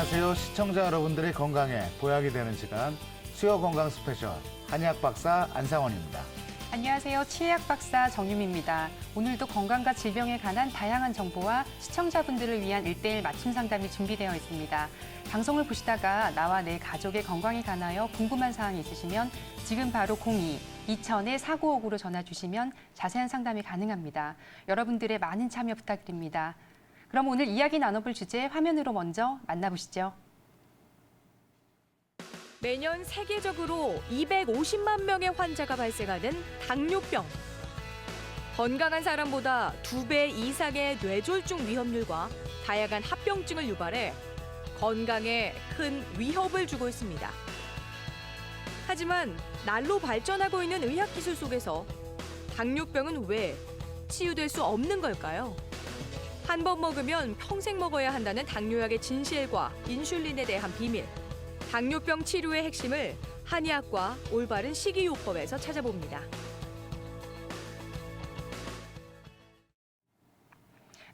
안녕하세요. 시청자 여러분들의 건강에 보약이 되는 시간 수요 건강 스페셜 한의학 박사 안상원입니다. 안녕하세요. 치의학 박사 정유미입니다. 오늘도 건강과 질병에 관한 다양한 정보와 시청자분들을 위한 1:1 맞춤 상담이 준비되어 있습니다. 방송을 보시다가 나와 내 가족의 건강에 관하여 궁금한 사항이 있으시면 지금 바로 02-2000-4959로 전화 주시면 자세한 상담이 가능합니다. 여러분들의 많은 참여 부탁드립니다. 그럼 오늘 이야기 나눠볼 주제 화면으로 먼저 만나보시죠. 매년 세계적으로 250만 명의 환자가 발생하는 당뇨병. 건강한 사람보다 2배 이상의 뇌졸중 위험률과 다양한 합병증을 유발해 건강에 큰 위협을 주고 있습니다. 하지만 날로 발전하고 있는 의학기술 속에서 당뇨병은 왜 치유될 수 없는 걸까요? 한 번 먹으면 평생 먹어야 한다는 당뇨약의 진실과 인슐린에 대한 비밀. 당뇨병 치료의 핵심을 한의학과 올바른 식이요법에서 찾아봅니다.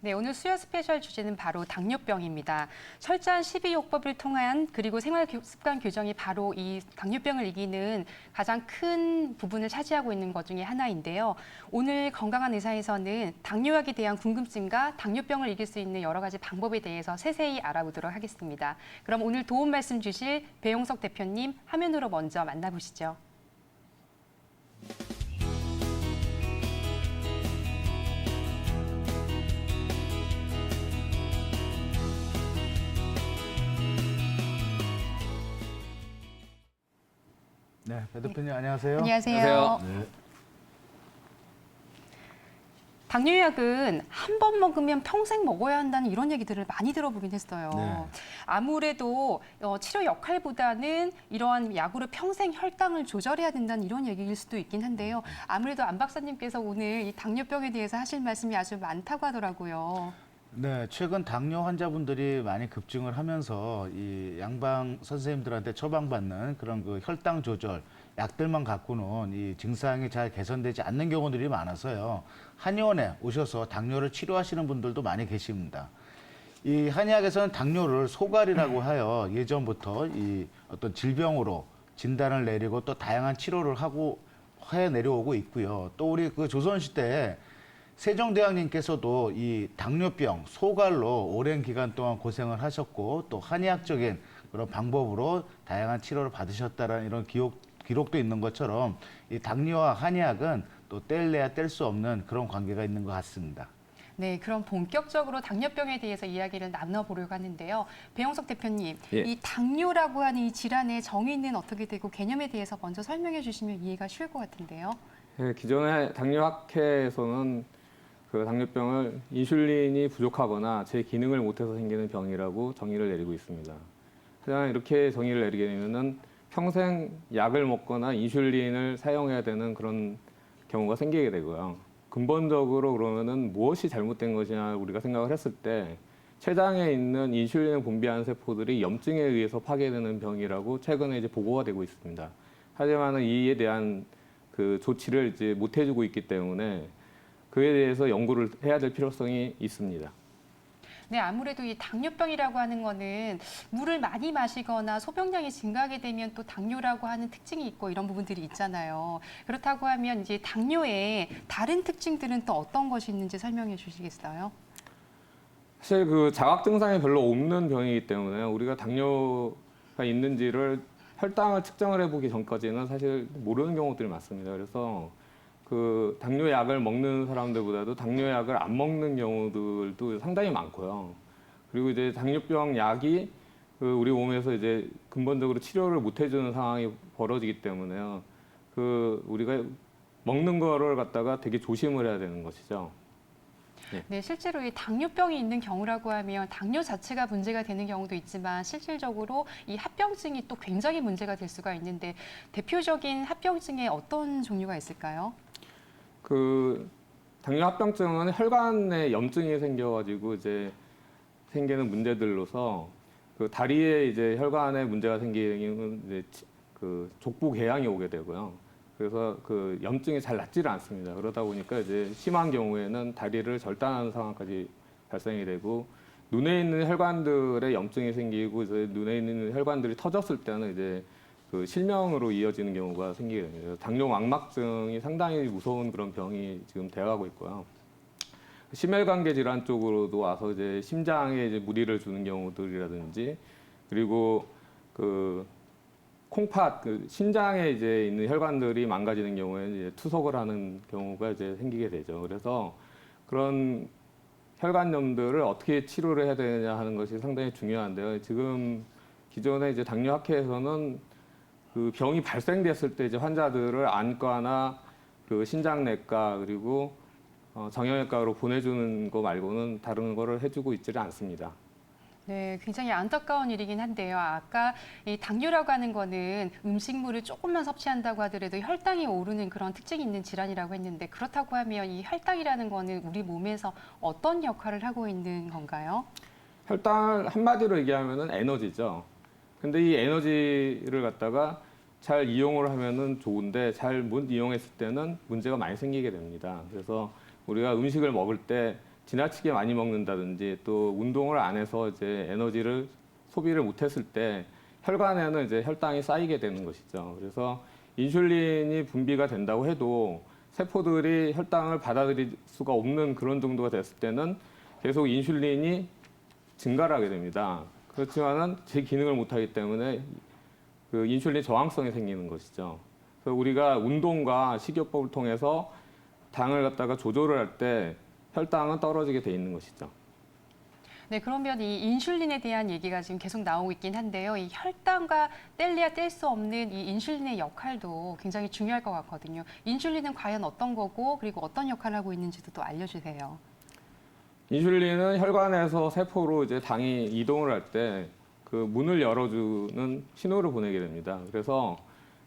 네, 오늘 수요 스페셜 주제는 바로 당뇨병입니다. 철저한 식이요법을 통한 그리고 생활 습관 교정이 바로 이 당뇨병을 이기는 가장 큰 부분을 차지하고 있는 것 중에 하나인데요. 오늘 건강한 의사에서는 당뇨약에 대한 궁금증과 당뇨병을 이길 수 있는 여러 가지 방법에 대해서 세세히 알아보도록 하겠습니다. 그럼 오늘 도움 말씀 주실 배용석 대표님 화면으로 먼저 만나보시죠. 네, 배 대표님 안녕하세요. 안녕하세요. 네. 당뇨약은 한 번 먹으면 평생 먹어야 한다는 이런 얘기들을 많이 들어보긴 했어요. 네. 아무래도 치료 역할보다는 이러한 약으로 평생 혈당을 조절해야 된다는 이런 얘기일 수도 있긴 한데요. 아무래도 안 박사님께서 오늘 이 당뇨병에 대해서 하실 말씀이 아주 많다고 하더라고요. 네, 최근 당뇨 환자분들이 많이 급증을 하면서 이 양방 선생님들한테 처방받는 그런 그 혈당 조절 약들만 갖고는 이 증상이 잘 개선되지 않는 경우들이 많아서요. 한의원에 오셔서 당뇨를 치료하시는 분들도 많이 계십니다. 이 한의학에서는 당뇨를 소갈이라고 하여 예전부터 이 어떤 질병으로 진단을 내리고 또 다양한 치료를 하고 해 내려오고 있고요. 또 우리 그 조선시대에 세종대왕님께서도 이 당뇨병, 소갈로 오랜 기간 동안 고생을 하셨고 또 한의학적인 그런 방법으로 다양한 치료를 받으셨다는 이런 기록도 있는 것처럼 이 당뇨와 한의학은 또 뗄래야 뗄 수 없는 그런 관계가 있는 것 같습니다. 네, 그럼 본격적으로 당뇨병에 대해서 이야기를 나눠보려고 하는데요. 배용석 대표님, 예. 이 당뇨라고 하는 이 질환의 정의는 어떻게 되고 개념에 대해서 먼저 설명해 주시면 이해가 쉬울 것 같은데요. 네, 기존의 당뇨학회에서는 그 당뇨병을 인슐린이 부족하거나 제 기능을 못해서 생기는 병이라고 정의를 내리고 있습니다. 하지만 이렇게 정의를 내리게 되면은 평생 약을 먹거나 인슐린을 사용해야 되는 그런 경우가 생기게 되고요. 근본적으로 그러면은 무엇이 잘못된 것이냐 우리가 생각을 했을 때 췌장에 있는 인슐린을 분비하는 세포들이 염증에 의해서 파괴되는 병이라고 최근에 이제 보고가 되고 있습니다. 하지만은 이에 대한 그 조치를 이제 못 해주고 있기 때문에 그에 대해서 연구를 해야 될 필요성이 있습니다. 네, 아무래도 이 당뇨병이라고 하는 거는 물을 많이 마시거나 소변량이 증가하게 되면 또 당뇨라고 하는 특징이 있고 이런 부분들이 있잖아요. 그렇다고 하면 이제 당뇨의 다른 특징들은 또 어떤 것이 있는지 설명해 주시겠어요? 사실 그 자각 증상이 별로 없는 병이기 때문에 우리가 당뇨가 있는지를 혈당을 측정을 해보기 전까지는 사실 모르는 경우들이 많습니다. 그래서 그 당뇨약을 먹는 사람들보다도 당뇨약을 안 먹는 경우들도 상당히 많고요. 그리고 이제 당뇨병 약이 그 우리 몸에서 이제 근본적으로 치료를 못 해주는 상황이 벌어지기 때문에요. 그 우리가 먹는 거를 갖다가 되게 조심을 해야 되는 것이죠. 네, 실제로 이 당뇨병이 있는 경우라고 하면 당뇨 자체가 문제가 되는 경우도 있지만 실질적으로 이 합병증이 또 굉장히 문제가 될 수가 있는데 대표적인 합병증에 어떤 종류가 있을까요? 그 당뇨 합병증은 혈관에 염증이 생겨가지고 이제 생기는 문제들로서 그 다리에 이제 혈관에 문제가 생기는 이제 그 족부 궤양이 오게 되고요. 그래서 그 염증이 잘 낫지를 않습니다. 그러다 보니까 이제 심한 경우에는 다리를 절단하는 상황까지 발생이 되고 눈에 있는 혈관들에 염증이 생기고 이제 눈에 있는 혈관들이 터졌을 때는 이제 그 실명으로 이어지는 경우가 생기게 됩니다. 당뇨 망막증이 상당히 무서운 그런 병이 지금 되어가고 있고요. 심혈관계 질환 쪽으로도 와서 이제 심장에 이제 무리를 주는 경우들이라든지 그리고 그 콩팥, 그 심장에 이제 있는 혈관들이 망가지는 경우에 이제 투석을 하는 경우가 이제 생기게 되죠. 그래서 그런 혈관염들을 어떻게 치료를 해야 되느냐 하는 것이 상당히 중요한데요. 지금 기존에 이제 당뇨학회에서는 그 병이 발생됐을 때 이제 환자들을 안과나 그 신장내과 그리고 정형외과로 보내주는 거 말고는 다른 거를 해주고 있지를 않습니다. 네, 굉장히 안타까운 일이긴 한데요. 아까 이 당뇨라고 하는 거는 음식물을 조금만 섭취한다고 하더라도 혈당이 오르는 그런 특징이 있는 질환이라고 했는데 그렇다고 하면 이 혈당이라는 거는 우리 몸에서 어떤 역할을 하고 있는 건가요? 혈당 한마디로 얘기하면은 에너지죠. 근데 이 에너지를 갖다가 잘 이용을 하면은 좋은데 잘 못 이용했을 때는 문제가 많이 생기게 됩니다. 그래서 우리가 음식을 먹을 때 지나치게 많이 먹는다든지 또 운동을 안 해서 이제 에너지를 소비를 못했을 때 혈관에는 이제 혈당이 쌓이게 되는 것이죠. 그래서 인슐린이 분비가 된다고 해도 세포들이 혈당을 받아들일 수가 없는 그런 정도가 됐을 때는 계속 인슐린이 증가를 하게 됩니다. 그렇지만은 제 기능을 못하기 때문에 그 인슐린 저항성이 생기는 것이죠. 그래서 우리가 운동과 식이요법을 통해서 당을 갖다가 조절을 할 때 혈당은 떨어지게 돼 있는 것이죠. 네, 그러면 이 인슐린에 대한 얘기가 지금 계속 나오고 있긴 한데요. 이 혈당과 뗄래야 뗄 수 없는 이 인슐린의 역할도 굉장히 중요할 것 같거든요. 인슐린은 과연 어떤 거고 그리고 어떤 역할을 하고 있는지도 또 알려주세요. 인슐린은 혈관에서 세포로 이제 당이 이동을 할 때 그 문을 열어주는 신호를 보내게 됩니다. 그래서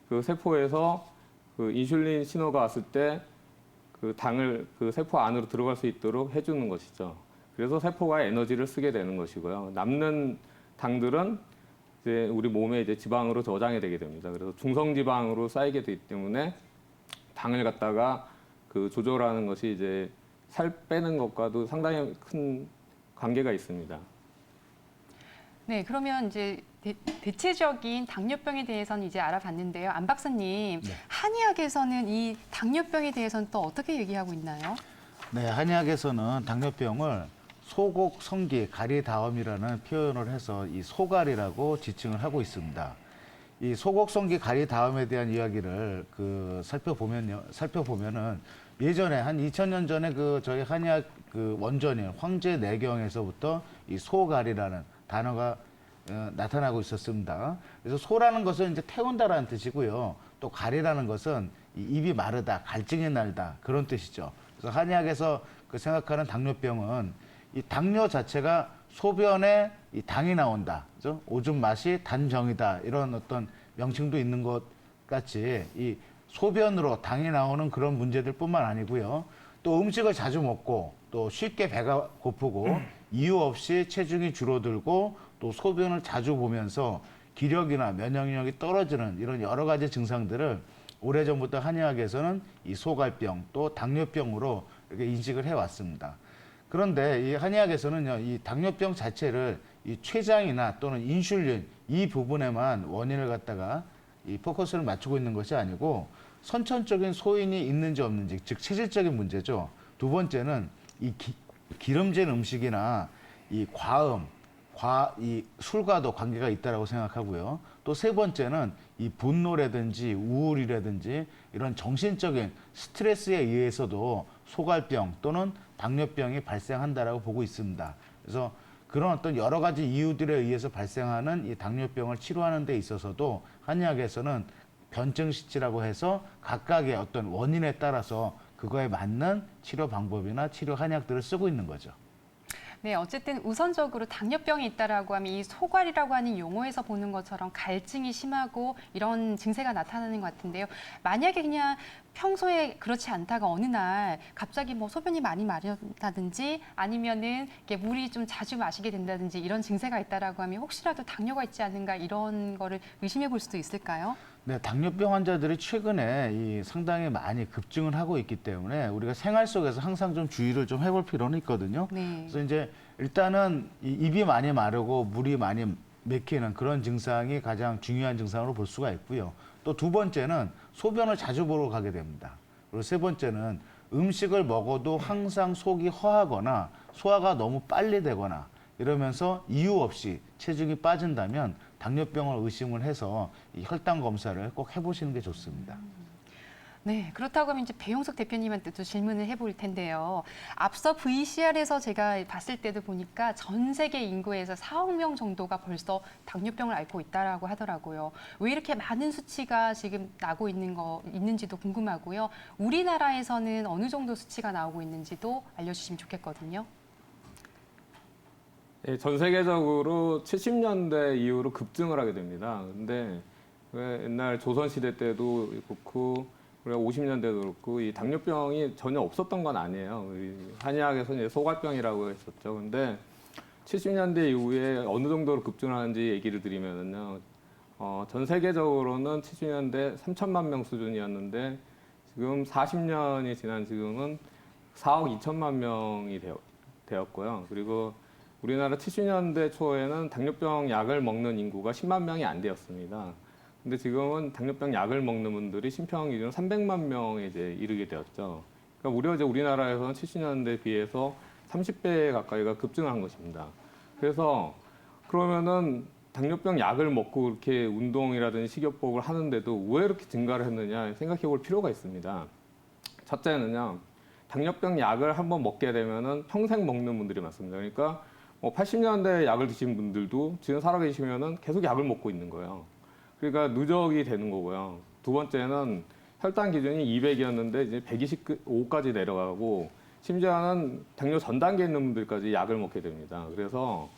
그 세포에서 그 인슐린 신호가 왔을 때 그 당을 그 세포 안으로 들어갈 수 있도록 해주는 것이죠. 그래서 세포가 에너지를 쓰게 되는 것이고요. 남는 당들은 이제 우리 몸에 이제 지방으로 저장이 되게 됩니다. 그래서 중성 지방으로 쌓이게 되기 때문에 당을 갖다가 그 조절하는 것이 이제 살 빼는 것과도 상당히 큰 관계가 있습니다. 네, 그러면 이제 대체적인 당뇨병에 대해서는 이제 알아봤는데요. 안 박사님, 네. 한의학에서는 이 당뇨병에 대해서는 또 어떻게 얘기하고 있나요? 네, 한의학에서는 당뇨병을 소곡성기 가리다움이라는 표현을 해서 이 소갈이라고 지칭을 하고 있습니다. 이 소곡성기 가리다움에 대한 이야기를 살펴보면은 예전에 한 2000년 전에 그 저희 한의학 그 원전인 황제내경에서부터 이 소갈이라는 단어가 나타나고 있었습니다. 그래서 소라는 것은 이제 태운다라는 뜻이고요. 또 갈이라는 것은 이 입이 마르다, 갈증이 날다 그런 뜻이죠. 그래서 한의학에서 그 생각하는 당뇨병은 이 당뇨 자체가 소변에 이 당이 나온다, 그죠? 오줌 맛이 단정이다 이런 어떤 명칭도 있는 것 같이 이 소변으로 당이 나오는 그런 문제들뿐만 아니고요. 또 음식을 자주 먹고 또 쉽게 배가 고프고 이유 없이 체중이 줄어들고 또 소변을 자주 보면서 기력이나 면역력이 떨어지는 이런 여러 가지 증상들을 오래전부터 한의학에서는 이 소갈병 또 당뇨병으로 이렇게 인식을 해왔습니다. 그런데 이 한의학에서는요, 이 당뇨병 자체를 이 췌장이나 또는 인슐린 이 부분에만 원인을 갖다가 이 포커스를 맞추고 있는 것이 아니고 선천적인 소인이 있는지 없는지, 즉 체질적인 문제죠. 두 번째는 이 기름진 음식이나 이 과음, 이 술과도 관계가 있다라고 생각하고요. 또 세 번째는 이 분노라든지 우울이라든지 이런 정신적인 스트레스에 의해서도 소갈병 또는 당뇨병이 발생한다라고 보고 있습니다. 그래서 그런 어떤 여러 가지 이유들에 의해서 발생하는 이 당뇨병을 치료하는 데 있어서도 한의학에서는 변증시치라고 해서 각각의 어떤 원인에 따라서 그거에 맞는 치료 방법이나 치료 한약들을 쓰고 있는 거죠. 네, 어쨌든 우선적으로 당뇨병이 있다라고 하면 이 소갈이라고 하는 용어에서 보는 것처럼 갈증이 심하고 이런 증세가 나타나는 것 같은데요. 만약에 그냥 평소에 그렇지 않다가 어느 날 갑자기 뭐 소변이 많이 마른다든지 아니면은 이렇게 물이 좀 자주 마시게 된다든지 이런 증세가 있다라고 하면 혹시라도 당뇨가 있지 않은가 이런 거를 의심해 볼 수도 있을까요? 네, 당뇨병 환자들이 최근에 이 상당히 많이 급증을 하고 있기 때문에 우리가 생활 속에서 항상 좀 주의를 좀 해볼 필요는 있거든요. 네. 그래서 이제 일단은 이 입이 많이 마르고 물이 많이 맥히는 그런 증상이 가장 중요한 증상으로 볼 수가 있고요. 또 두 번째는 소변을 자주 보러 가게 됩니다. 그리고 세 번째는 음식을 먹어도 항상 속이 허하거나 소화가 너무 빨리 되거나 이러면서 이유 없이 체중이 빠진다면 당뇨병을 의심을 해서 이 혈당 검사를 꼭 해보시는 게 좋습니다. 네, 그렇다고 하면 이제 배용석 대표님한테 또 질문을 해볼 텐데요. 앞서 VCR에서 제가 봤을 때도 보니까 전 세계 인구에서 4억 명 정도가 벌써 당뇨병을 앓고 있다라고 하더라고요. 왜 이렇게 많은 수치가 지금 나고 있는지도 궁금하고요. 우리나라에서는 어느 정도 수치가 나오고 있는지도 알려주시면 좋겠거든요. 예, 전 세계적으로 70년대 이후로 급증을 하게 됩니다. 근데 왜 옛날 조선시대 때도 그렇고, 우리가 50년대도 그렇고, 이 당뇨병이 전혀 없었던 건 아니에요. 이 한의학에서는 이제 소갈병이라고 했었죠. 근데 70년대 이후에 어느 정도로 급증하는지 얘기를 드리면은요, 전 세계적으로는 70년대 3천만 명 수준이었는데, 지금 40년이 지난 지금은 4억 2천만 명이 되었고요. 그리고 우리나라 70년대 초에는 당뇨병 약을 먹는 인구가 10만 명이 안 되었습니다. 근데 지금은 당뇨병 약을 먹는 분들이 심평 기준 300만 명에 이제 이르게 되었죠. 그러니까 무려 이제 우리나라에서는 70년대에 비해서 30배 가까이가 급증한 것입니다. 그래서 그러면은 당뇨병 약을 먹고 이렇게 운동이라든지 식이요법을 하는데도 왜 이렇게 증가를 했느냐 생각해 볼 필요가 있습니다. 첫째는요, 당뇨병 약을 한번 먹게 되면은 평생 먹는 분들이 많습니다. 그러니까 80년대 약을 드신 분들도 지금 살아계시면은 계속 약을 먹고 있는 거예요. 그러니까 누적이 되는 거고요. 두 번째는 혈당 기준이 200이었는데 이제 125까지 내려가고 심지어는 당뇨 전 단계에 있는 분들까지 약을 먹게 됩니다. 그래서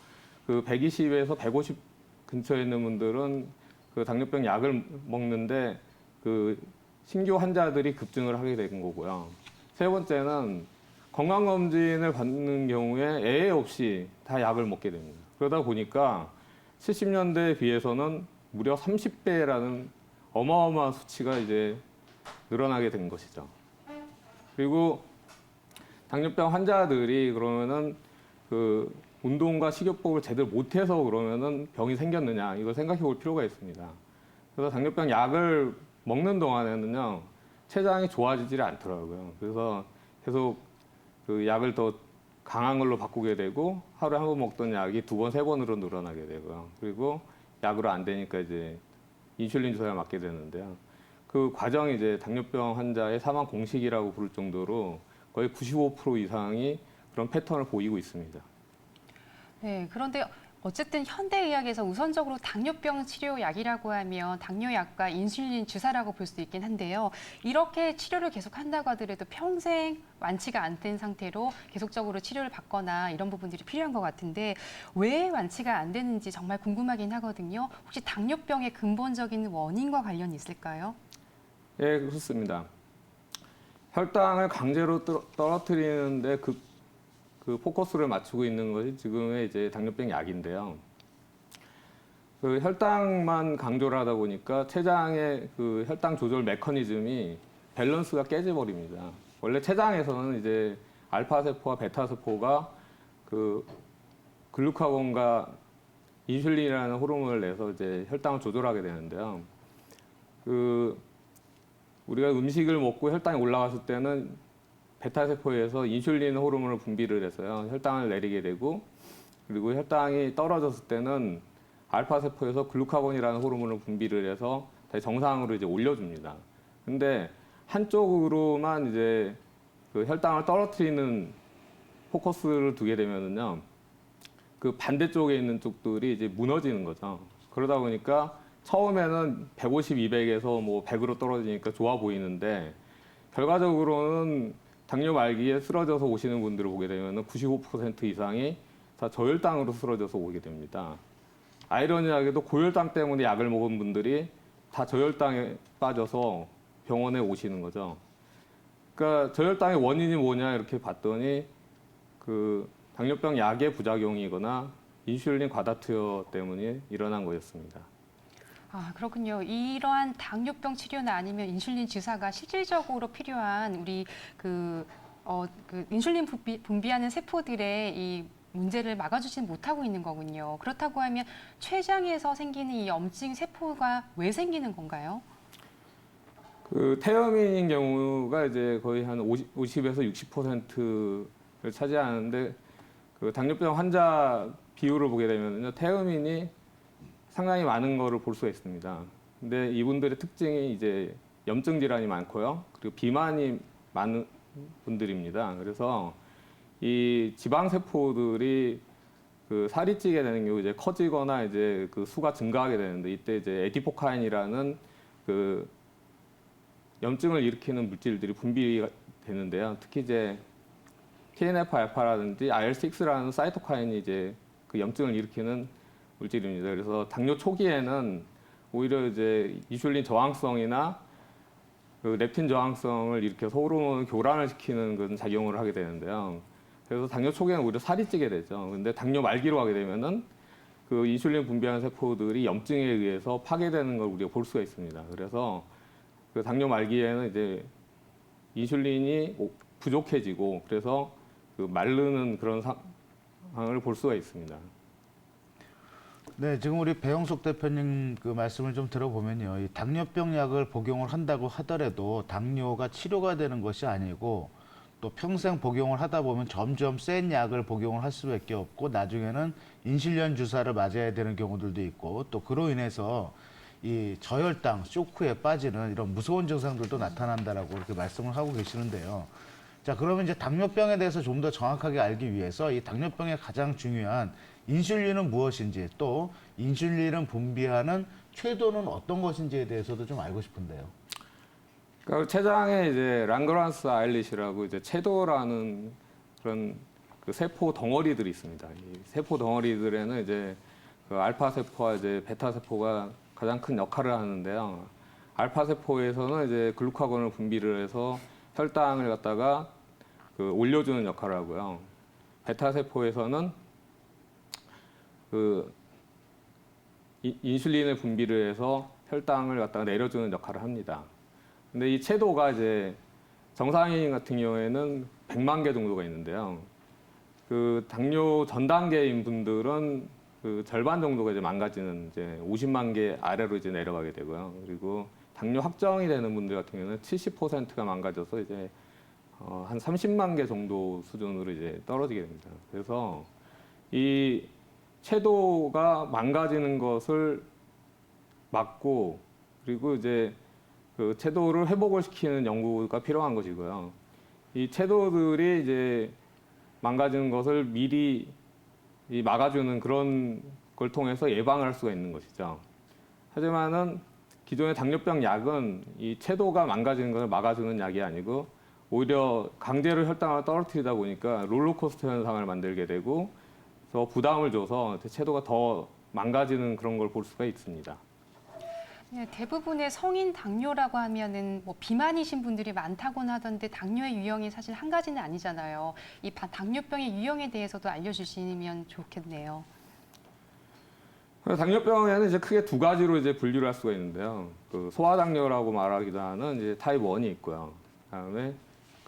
그 120에서 150 근처에 있는 분들은 그 당뇨병 약을 먹는데 그 신규 환자들이 급증을 하게 된 거고요. 세 번째는 건강검진을 받는 경우에 애애 없이 다 약을 먹게 됩니다. 그러다 보니까 70년대에 비해서는 무려 30배라는 어마어마한 수치가 이제 늘어나게 된 것이죠. 그리고 당뇨병 환자들이 그러면은 그 운동과 식이요법을 제대로 못해서 그러면은 병이 생겼느냐 이걸 생각해 볼 필요가 있습니다. 그래서 당뇨병 약을 먹는 동안에는요 췌장이 좋아지질 않더라고요. 그래서 계속 그 약을 더 강한 걸로 바꾸게 되고 하루에 한 번 먹던 약이 두 번, 세 번으로 늘어나게 되고요. 그리고 약으로 안 되니까 이제 인슐린 주사를 맞게 되는데요. 그 과정이 이제 당뇨병 환자의 사망 공식이라고 부를 정도로 거의 95% 이상이 그런 패턴을 보이고 있습니다. 네, 그런데 어쨌든 현대의학에서 우선적으로 당뇨병 치료약이라고 하면 당뇨약과 인슐린 주사라고 볼 수 있긴 한데요. 이렇게 치료를 계속 한다고 하더라도 평생 완치가 안 된 상태로 계속적으로 치료를 받거나 이런 부분들이 필요한 것 같은데 왜 완치가 안 되는지 정말 궁금하긴 하거든요. 혹시 당뇨병의 근본적인 원인과 관련이 있을까요? 예, 그렇습니다. 혈당을 강제로 떨어뜨리는데 그 포커스를 맞추고 있는 것이 지금의 이제 당뇨병 약인데요. 그 혈당만 강조를 하다 보니까 췌장의 그 혈당 조절 메커니즘이 밸런스가 깨져버립니다. 원래 췌장에서는 이제 알파 세포와 베타 세포가 그 글루카곤과 인슐린이라는 호르몬을 내서 이제 혈당을 조절하게 되는데요. 그 우리가 음식을 먹고 혈당이 올라갔을 때는 베타세포에서 인슐린 호르몬을 분비를 해서요. 혈당을 내리게 되고 그리고 혈당이 떨어졌을 때는 알파세포에서 글루카곤이라는 호르몬을 분비를 해서 다시 정상으로 이제 올려줍니다. 근데 한쪽으로만 이제 그 혈당을 떨어뜨리는 포커스를 두게 되면은요. 그 반대쪽에 있는 쪽들이 이제 무너지는 거죠. 그러다 보니까 처음에는 150, 200에서 뭐 100으로 떨어지니까 좋아 보이는데 결과적으로는 당뇨 말기에 쓰러져서 오시는 분들을 보게 되면 95% 이상이 다 저혈당으로 쓰러져서 오게 됩니다. 아이러니하게도 고혈당 때문에 약을 먹은 분들이 다 저혈당에 빠져서 병원에 오시는 거죠. 그러니까 저혈당의 원인이 뭐냐 이렇게 봤더니 그 당뇨병 약의 부작용이거나 인슐린 과다 투여 때문에 일어난 거였습니다. 아, 그렇군요. 이러한 당뇨병 치료나 아니면 인슐린 주사가 실질적으로 필요한 우리 그 인슐린 분비하는 세포들의 이 문제를 막아주지는 못하고 있는 거군요. 그렇다고 하면 췌장에서 생기는 이 염증 세포가 왜 생기는 건가요? 그 태음인인 경우가 이제 거의 한 50에서 60%를 차지하는데 그 당뇨병 환자 비율을 보게 되면요, 태음인이 상당히 많은 거를 볼 수가 있습니다. 근데 이분들의 특징이 이제 염증 질환이 많고요, 그리고 비만이 많은 분들입니다. 그래서 이 지방 세포들이 그 살이 찌게 되는 경우 이제 커지거나 이제 그 수가 증가하게 되는데, 이때 이제 에디포카인이라는 그 염증을 일으키는 물질들이 분비가 되는데요. 특히 이제 TNF-알파라든지 IL-6라는 사이토카인이 이제 그 염증을 일으키는 물질입니다. 그래서 당뇨 초기에는 오히려 이제 인슐린 저항성이나 그 렙틴 저항성을 일으켜서 호르몬 교란을 시키는 그런 작용을 하게 되는데요. 그래서 당뇨 초기에는 오히려 살이 찌게 되죠. 근데 당뇨 말기로 가게 되면은 그 인슐린 분비하는 세포들이 염증에 의해서 파괴되는 걸 우리가 볼 수가 있습니다. 그래서 그 당뇨 말기에는 이제 인슐린이 부족해지고, 그래서 그 마르는 그런 상황을 볼 수가 있습니다. 네, 지금 우리 배영숙 대표님 그 말씀을 좀 들어보면요, 이 당뇨병 약을 복용을 한다고 하더라도 당뇨가 치료가 되는 것이 아니고, 또 평생 복용을 하다 보면 점점 센 약을 복용을 할 수밖에 없고, 나중에는 인슐린 주사를 맞아야 되는 경우들도 있고, 또 그로 인해서 이 저혈당, 쇼크에 빠지는 이런 무서운 증상들도 나타난다라고 이렇게 말씀을 하고 계시는데요. 자, 그러면 이제 당뇨병에 대해서 좀 더 정확하게 알기 위해서 이 당뇨병의 가장 중요한 인슐린은 무엇인지, 또 인슐린을 분비하는 궤도는 어떤 것인지에 대해서도 좀 알고 싶은데요. 그러니까 췌장에 이제 랑그란스 아일릿이라고 이제 궤도라는 그런 그 세포 덩어리들이 있습니다. 이 세포 덩어리들에는 이제 그 알파 세포와 이제 베타 세포가 가장 큰 역할을 하는데요. 알파 세포에서는 이제 글루카곤을 분비를 해서 혈당을 갖다가 그 올려주는 역할을 하고요. 베타 세포에서는 그 인슐린을 분비를 해서 혈당을 갖다가 내려주는 역할을 합니다. 근데 이 궤도가 이제 정상인 같은 경우에는 100만 개 정도가 있는데요. 그 당뇨 전 단계인 분들은 그 절반 정도가 이제 망가지는 이제 50만 개 아래로 이제 내려가게 되고요. 그리고 당뇨 확정이 되는 분들 같은 경우는 70%가 망가져서 이제 한 30만 개 정도 수준으로 이제 떨어지게 됩니다. 그래서 이 궤도가 망가지는 것을 막고, 그리고 이제 그 궤도를 회복을 시키는 연구가 필요한 것이고요. 이 궤도들이 이제 망가지는 것을 미리 막아주는 그런 걸 통해서 예방을 할 수가 있는 것이죠. 하지만은 기존의 당뇨병 약은 이 궤도가 망가지는 것을 막아주는 약이 아니고, 오히려 강제로 혈당을 떨어뜨리다 보니까 롤러코스터 현상을 만들게 되고, 더 부담을 줘서 궤도가 더 망가지는 그런 걸 볼 수가 있습니다. 네, 대부분의 성인 당뇨라고 하면은 뭐 비만이신 분들이 많다고는 하던데 당뇨의 유형이 사실 한 가지는 아니잖아요. 이 당뇨병의 유형에 대해서도 알려주시면 좋겠네요. 당뇨병에는 이제 크게 두 가지로 이제 분류를 할 수가 있는데요. 그 소아당뇨라고 말하기도 하는 이제 타입 1이 있고요. 그다음에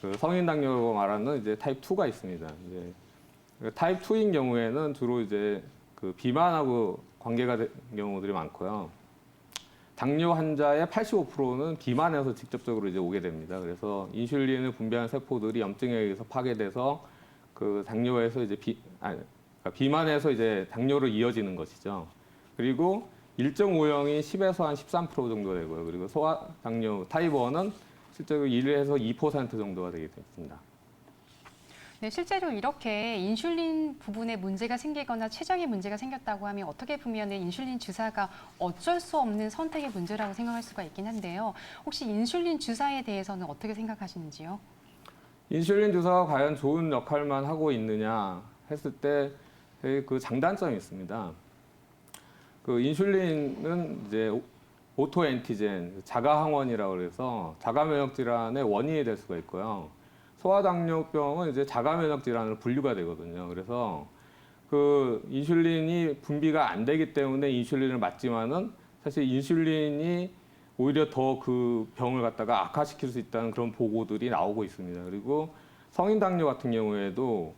그 성인 당뇨라고 말하는 이제 타입 2가 있습니다. 이제 타입 2인 경우에는 주로 이제 그 비만하고 관계가 된 경우들이 많고요. 당뇨 환자의 85%는 비만에서 직접적으로 이제 오게 됩니다. 그래서 인슐린을 분비하는 세포들이 염증에 의해서 파괴돼서 그 당뇨에서 이제 비만에서 이제 당뇨로 이어지는 것이죠. 그리고 일정 오형이 10에서 한 13% 정도 되고요. 그리고 소아당뇨 타입 1은 실제로 1에서 2% 정도가 되게 됩니다. 네, 실제로 이렇게 인슐린 부분에 문제가 생기거나 췌장에 문제가 생겼다고 하면 어떻게 보면 인슐린 주사가 어쩔 수 없는 선택의 문제라고 생각할 수가 있긴 한데요. 혹시 인슐린 주사에 대해서는 어떻게 생각하시는지요? 인슐린 주사가 과연 좋은 역할만 하고 있느냐 했을 때 그 장단점이 있습니다. 그 인슐린은 이제 오토 엔티젠, 자가 항원이라고 해서 자가 면역 질환의 원인이 될 수가 있고요. 소아당뇨병은 이제 자가 면역 질환으로 분류가 되거든요. 그래서 그 인슐린이 분비가 안 되기 때문에 인슐린을 맞지만은 사실 인슐린이 오히려 더 그 병을 갖다가 악화시킬 수 있다는 그런 보고들이 나오고 있습니다. 그리고 성인 당뇨 같은 경우에도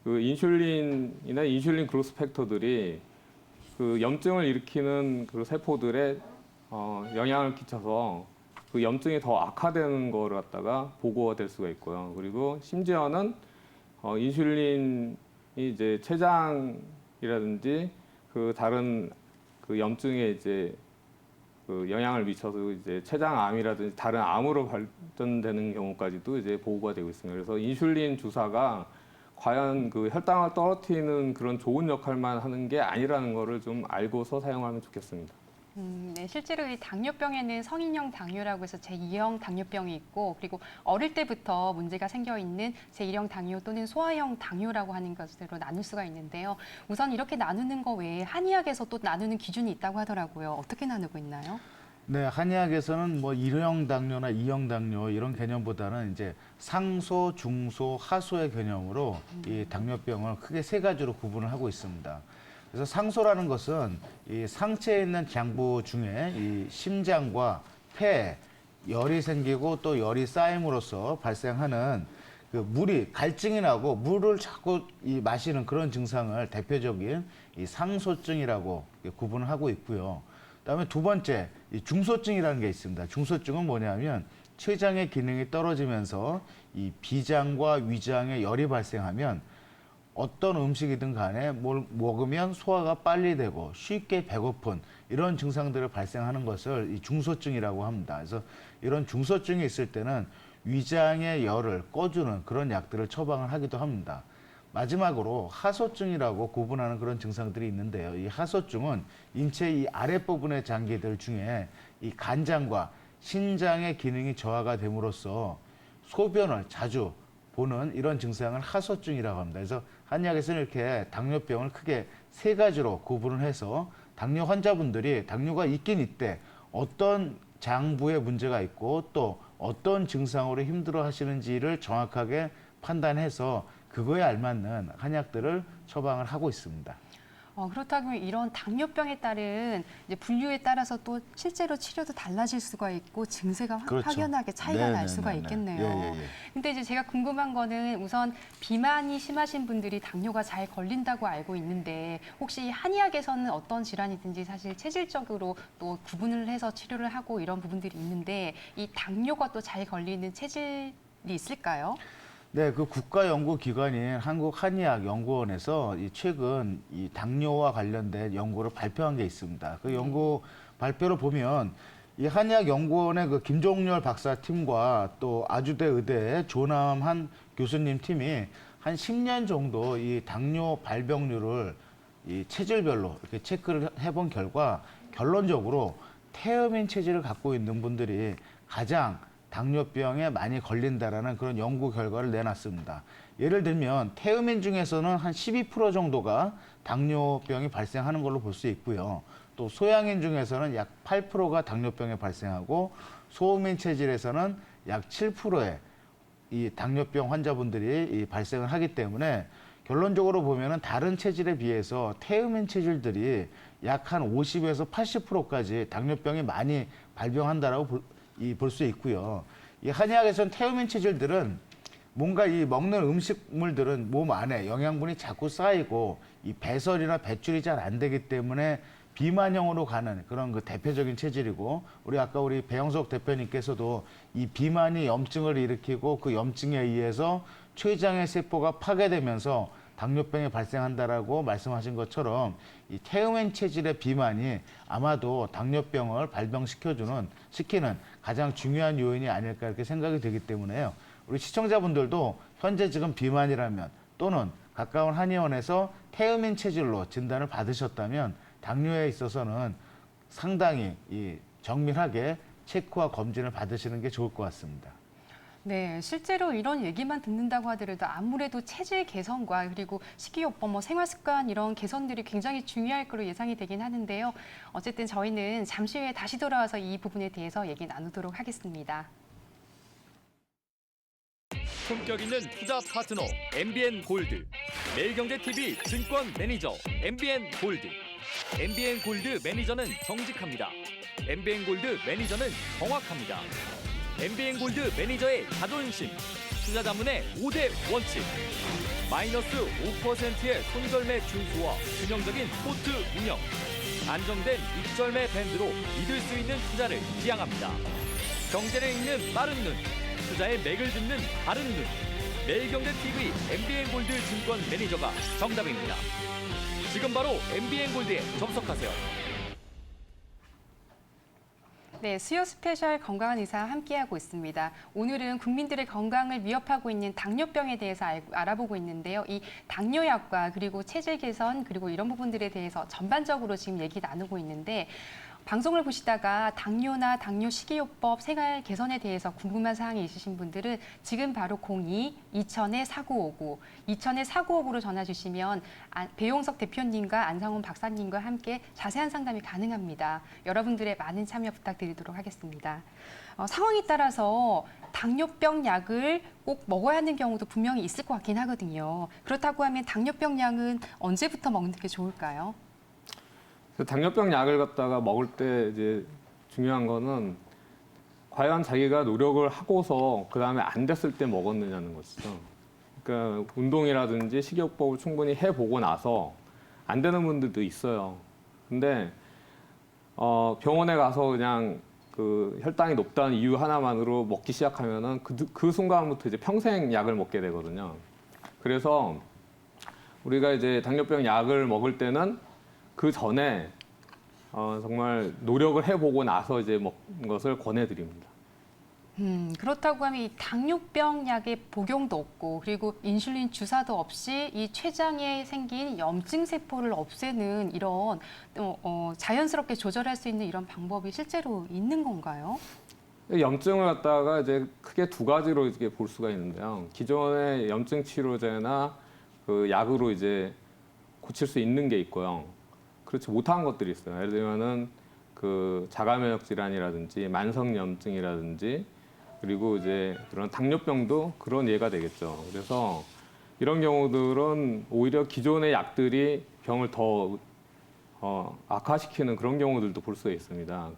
그 인슐린이나 인슐린 그로스 팩터들이 그 염증을 일으키는 그 세포들에 영향을 끼쳐서 그 염증이 더 악화되는 거를 갖다가 보고가 될 수가 있고요. 그리고 심지어는 인슐린이 이제 췌장이라든지 그 다른 그 염증에 이제 그 영향을 미쳐서 이제 췌장암이라든지 다른 암으로 발전되는 경우까지도 이제 보고가 되고 있습니다. 그래서 인슐린 주사가 과연 그 혈당을 떨어뜨리는 그런 좋은 역할만 하는 게 아니라는 거를 좀 알고서 사용하면 좋겠습니다. 네, 실제로 이 당뇨병에는 성인형 당뇨라고 해서 제2형 당뇨병이 있고 그리고 어릴 때부터 문제가 생겨 있는 제1형 당뇨 또는 소아형 당뇨라고 하는 것으로 나눌 수가 있는데요. 우선 이렇게 나누는 거 외에 한의학에서 또 나누는 기준이 있다고 하더라고요. 어떻게 나누고 있나요? 네, 한의학에서는 뭐 1형 당뇨나 2형 당뇨 이런 개념보다는 이제 상소, 중소, 하소의 개념으로 이 당뇨병을 크게 세 가지로 구분을 하고 있습니다. 그래서 상소라는 것은 이 상체에 있는 장부 중에 이 심장과 폐에 열이 생기고 또 열이 쌓임으로써 발생하는 그 물이 갈증이 나고 물을 자꾸 이 마시는 그런 증상을 대표적인 이 상소증이라고 구분을 하고 있고요. 그다음에 두 번째, 이 중소증이라는 게 있습니다. 중소증은 뭐냐면 췌장의 기능이 떨어지면서 이 비장과 위장에 열이 발생하면 어떤 음식이든 간에 뭘 먹으면 소화가 빨리 되고 쉽게 배고픈 이런 증상들을 발생하는 것을 이 중소증이라고 합니다. 그래서 이런 중소증이 있을 때는 위장의 열을 꺼주는 그런 약들을 처방을 하기도 합니다. 마지막으로 하소증이라고 구분하는 그런 증상들이 있는데요. 이 하소증은 인체 이 아랫부분의 장기들 중에 이 간장과 신장의 기능이 저하가 됨으로써 소변을 자주 보는 이런 증상을 하소증이라고 합니다. 그래서 한의학에서는 이렇게 당뇨병을 크게 세 가지로 구분을 해서 당뇨 환자분들이 당뇨가 있긴 있대 어떤 장부에 문제가 있고 또 어떤 증상으로 힘들어 하시는지를 정확하게 판단해서 그거에 알맞는 한약들을 처방을 하고 있습니다. 그렇다면 이런 당뇨병에 따른 이제 분류에 따라서 또 실제로 치료도 달라질 수가 있고 증세가 그렇죠. 확연하게 차이가 날 수가 있겠네요. 근데 이제 제가 궁금한 거는 우선 비만이 심하신 분들이 당뇨가 잘 걸린다고 알고 있는데 혹시 한의학에서는 어떤 질환이든지 사실 체질적으로 또 구분을 해서 치료를 하고 이런 부분들이 있는데 이 당뇨가 또 잘 걸리는 체질이 있을까요? 네, 그 국가연구기관인 한국한의학연구원에서 최근 이 당뇨와 관련된 연구를 발표한 게 있습니다. 그 연구 발표를 보면 이 한의학연구원의 그 김종렬 박사 팀과 또 아주대 의대의 조남한 교수님 팀이 한 10년 정도 이 당뇨 발병률을 이 체질별로 이렇게 체크를 해본 결과 결론적으로 태음인 체질을 갖고 있는 분들이 가장 당뇨병에 많이 걸린다라는 그런 연구 결과를 내놨습니다. 예를 들면 태음인 중에서는 한 12% 정도가 당뇨병이 발생하는 걸로 볼 수 있고요. 또 소양인 중에서는 약 8%가 당뇨병에 발생하고 소음인 체질에서는 약 7%의 이 당뇨병 환자분들이 발생을 하기 때문에 결론적으로 보면은 다른 체질에 비해서 태음인 체질들이 약 한 50에서 80%까지 당뇨병이 많이 발병한다라고 볼 수 있고요. 이 한의학에서는 태음인 체질들은 뭔가 이 먹는 음식물들은 몸 안에 영양분이 자꾸 쌓이고 이 배설이나 배출이 잘 안 되기 때문에 비만형으로 가는 그런 그 대표적인 체질이고 우리 배영석 대표님께서도 이 비만이 염증을 일으키고 그 염증에 의해서 췌장의 세포가 파괴되면서 당뇨병이 발생한다라고 말씀하신 것처럼 이 태음인 체질의 비만이 아마도 당뇨병을 발병시키는 가장 중요한 요인이 아닐까 이렇게 생각이 되기 때문에요. 우리 시청자분들도 현재 지금 비만이라면 또는 가까운 한의원에서 태음인 체질로 진단을 받으셨다면 당뇨에 있어서는 상당히 정밀하게 체크와 검진을 받으시는 게 좋을 것 같습니다. 네, 실제로 이런 얘기만 듣는다고 하더라도 아무래도 체질 개선과 그리고 식이요법, 생활 습관 이런 개선들이 굉장히 중요할 거로 예상이 되긴 하는데요. 어쨌든 저희는 잠시 후에 다시 돌아와서 이 부분에 대해서 얘기 나누도록 하겠습니다. 품격 있는 투자 파트너 MBN 골드, 매일경제TV 증권 매니저 MBN 골드, MBN 골드 매니저는 정직합니다. MBN 골드 매니저는 정확합니다. MBN 골드 매니저의 자존심. 투자자문의 5대 원칙. 마이너스 5%의 손절매 준수와 균형적인 포트 운영. 안정된 익절매 밴드로 믿을 수 있는 투자를 지향합니다. 경제를 읽는 빠른 눈, 투자의 맥을 짚는 바른 눈. 매일경제TV MBN 골드 증권 매니저가 정답입니다. 지금 바로 MBN 골드에 접속하세요. 네, 수요 스페셜 건강한 의사 함께하고 있습니다. 오늘은 국민들의 건강을 위협하고 있는 당뇨병에 대해서 알아보고 있는데요. 이 당뇨약과 그리고 체질 개선 그리고 이런 부분들에 대해서 전반적으로 지금 얘기 나누고 있는데 방송을 보시다가 당뇨나 당뇨 식이요법 생활 개선에 대해서 궁금한 사항이 있으신 분들은 지금 바로 02-2000-4959, 2000-4959로 전화 주시면 배용석 대표님과 안상훈 박사님과 함께 자세한 상담이 가능합니다. 여러분들의 많은 참여 부탁드리도록 하겠습니다. 상황에 따라서 당뇨병 약을 꼭 먹어야 하는 경우도 분명히 있을 것 같긴 하거든요. 그렇다고 하면 당뇨병 약은 언제부터 먹는 게 좋을까요? 당뇨병 약을 갖다가 먹을 때 이제 중요한 거는 과연 자기가 노력을 하고서 그 다음에 안 됐을 때 먹었느냐는 것이죠. 그러니까 운동이라든지 식이요법을 충분히 해보고 나서 안 되는 분들도 있어요. 근데 병원에 가서 그냥 그 혈당이 높다는 이유 하나만으로 먹기 시작하면은 그 순간부터 이제 평생 약을 먹게 되거든요. 그래서 우리가 이제 당뇨병 약을 먹을 때는 그 전에 정말 노력을 해보고 나서 이제 먹는 것을 권해드립니다. 그렇다고 하면 이 당뇨병 약의 복용도 없고 그리고 인슐린 주사도 없이 이 췌장에 생긴 염증 세포를 없애는 이런 자연스럽게 조절할 수 있는 이런 방법이 실제로 있는 건가요? 염증을 갖다가 이제 크게 두 가지로 이렇게 볼 수가 있는데요. 기존의 염증 치료제나 그 약으로 이제 고칠 수 있는 게 있고요. 그렇지 못한 것들이 있어요. 예를 들면은 그 자가면역 질환이라든지 만성염증이라든지 그리고 이제 그런 당뇨병도 그런 예가 되겠죠. 그래서 이런 경우들은 오히려 기존의 약들이 병을 더 악화시키는 그런 경우들도 볼 수가 있습니다.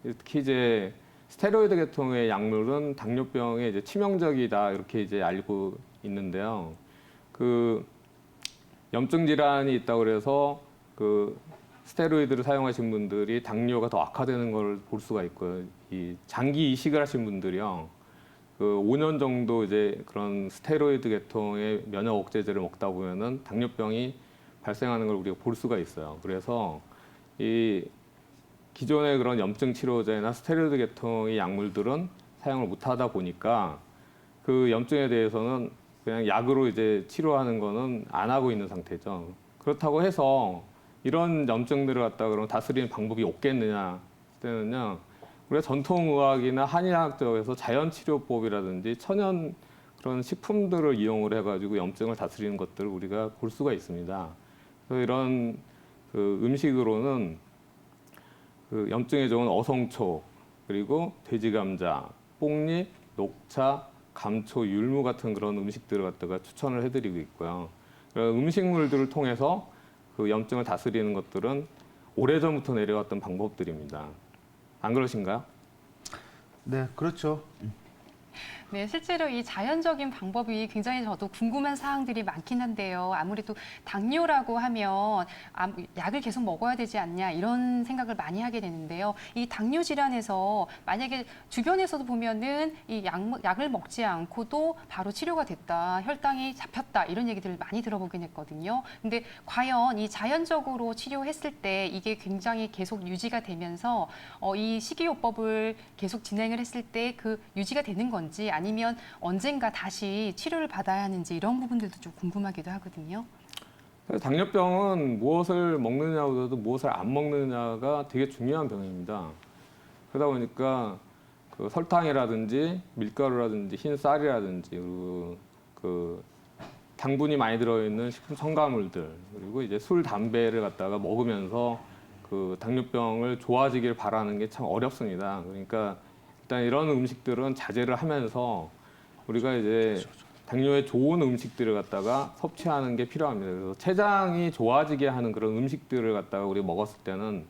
특히 이제 스테로이드 계통의 약물은 당뇨병에 이제 치명적이다 이렇게 이제 알고 있는데요. 그 염증 질환이 있다고 그래서 그 스테로이드를 사용하신 분들이 당뇨가 더 악화되는 걸 볼 수가 있고요. 이 장기 이식을 하신 분들이요. 그 5년 정도 이제 그런 스테로이드 계통의 면역 억제제를 먹다 보면은 당뇨병이 발생하는 걸 우리가 볼 수가 있어요. 그래서 이 기존의 그런 염증 치료제나 스테로이드 계통의 약물들은 사용을 못 하다 보니까 그 염증에 대해서는 그냥 약으로 이제 치료하는 거는 안 하고 있는 상태죠. 그렇다고 해서 이런 염증들을 갖다가 그럼 다스리는 방법이 없겠느냐 때는요. 우리가 전통의학이나 한의학 쪽에서 자연치료법이라든지 천연 그런 식품들을 이용을 해가지고 염증을 다스리는 것들을 우리가 볼 수가 있습니다. 그래서 이런 그 음식으로는 그 염증에 좋은 어성초 그리고 돼지감자, 뽕잎, 녹차, 감초, 율무 같은 그런 음식들을 갖다가 추천을 해드리고 있고요. 그런 음식물들을 통해서 그 염증을 다스리는 것들은 오래전부터 내려왔던 방법들입니다. 안 그러신가요? 네, 그렇죠. 네, 실제로 이 자연적인 방법이 굉장히 저도 궁금한 사항들이 많긴 한데요. 아무래도 당뇨라고 하면 약을 계속 먹어야 되지 않냐 이런 생각을 많이 하게 되는데요. 이 당뇨 질환에서 만약에 주변에서도 보면은 이 약을 먹지 않고도 바로 치료가 됐다, 혈당이 잡혔다 이런 얘기들을 많이 들어보긴 했거든요. 근데 과연 이 자연적으로 치료했을 때 이게 굉장히 계속 유지가 되면서 이 식이요법을 계속 진행을 했을 때 그 유지가 되는 건지 아니면 언젠가 다시 치료를 받아야 하는지 이런 부분들도 좀 궁금하기도 하거든요. 당뇨병은 무엇을 먹느냐보다도 무엇을 안 먹느냐가 되게 중요한 병입니다. 그러다 보니까 그 설탕이라든지 밀가루라든지 흰 쌀이라든지 그리고 그 당분이 많이 들어있는 식품 첨가물들 그리고 이제 술, 담배를 갖다가 먹으면서 그 당뇨병을 좋아지길 바라는 게 참 어렵습니다. 그러니까 일단 이런 음식들은 자제를 하면서 우리가 이제 당뇨에 좋은 음식들을 갖다가 섭취하는 게 필요합니다. 그래서 췌장이 좋아지게 하는 그런 음식들을 갖다가 우리 먹었을 때는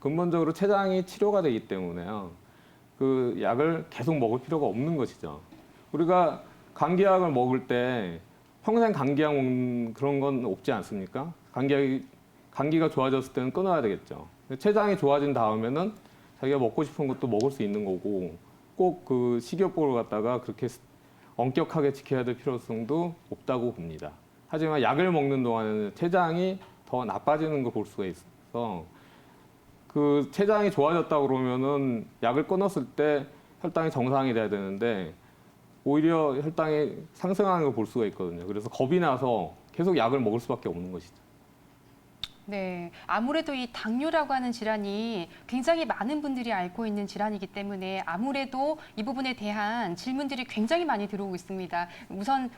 근본적으로 췌장이 치료가 되기 때문에요. 그 약을 계속 먹을 필요가 없는 것이죠. 우리가 감기약을 먹을 때 평생 감기약 먹는 그런 건 없지 않습니까? 감기가 좋아졌을 때는 끊어야 되겠죠. 췌장이 좋아진 다음에는 자기가 먹고 싶은 것도 먹을 수 있는 거고 꼭 그 식이요법을 갖다가 그렇게 엄격하게 지켜야 될 필요성도 없다고 봅니다. 하지만 약을 먹는 동안에는 췌장이 더 나빠지는 걸 볼 수가 있어서 그 췌장이 좋아졌다 그러면은 약을 끊었을 때 혈당이 정상이 돼야 되는데 오히려 혈당이 상승하는 걸 볼 수가 있거든요. 그래서 겁이 나서 계속 약을 먹을 수밖에 없는 것이죠. 네, 아무래도 이 당뇨라고 하는 질환이 굉장히 많은 분들이 앓고 있는 질환이기 때문에 아무래도 이 부분에 대한 질문들이 굉장히 많이 들어오고 있습니다.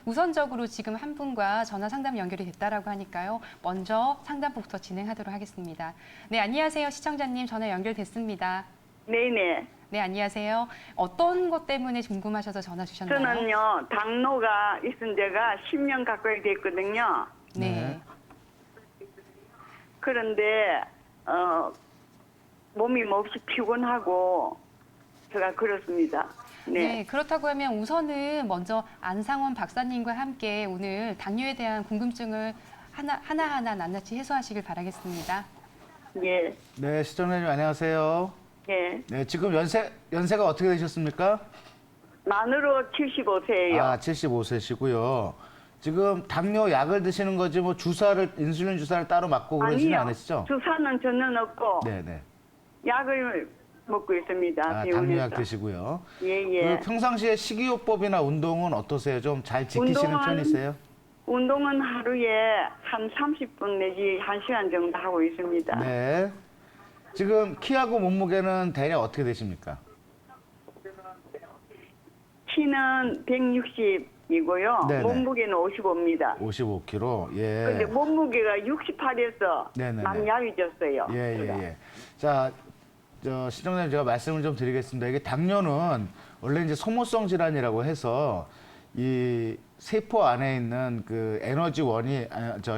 우선적으로 지금 한 분과 전화 상담 연결이 됐다라고 하니까요. 먼저 상담부터 진행하도록 하겠습니다. 네, 안녕하세요. 시청자님 전화 연결됐습니다. 네네. 네, 안녕하세요. 어떤 것 때문에 궁금하셔서 전화 주셨나요? 저는요, 당뇨가 있은 지가 10년 가까이 됐거든요. 네. 그런데, 몸이 몹시 피곤하고, 제가 그렇습니다. 네, 네. 그렇다고 하면 우선은 먼저 안상원 박사님과 함께 오늘 당뇨에 대한 궁금증을 하나하나 낱낱이 해소하시길 바라겠습니다. 예. 네, 시청자님 안녕하세요. 예. 네, 지금 연세가 어떻게 되셨습니까? 만으로 75세예요. 아, 75세시고요. 지금 당뇨 약을 드시는 거지 뭐 인슐린 주사를 따로 맞고 그러지는 않으시죠? 주사는 전혀 없고, 네네. 약을 먹고 있습니다. 아, 병원에서. 당뇨약 드시고요. 예, 예. 그 평상시에 식이요법이나 운동은 어떠세요? 좀 잘 지키시는 운동은- 편이세요? 운동은 하루에 한 30분 내지 1시간 정도 하고 있습니다. 네. 지금 키하고 몸무게는 대략 어떻게 되십니까? 키는 160이고요. 네네. 몸무게는 55입니다. 55kg. 근데 예. 몸무게가 68에서 네네네. 많이 약해졌어요. 예, 예, 예. 자, 시청자님 제가 말씀을 좀 드리겠습니다. 이게 당뇨는 원래 이제 소모성 질환이라고 해서 이 세포 안에 있는 그 에너지원이,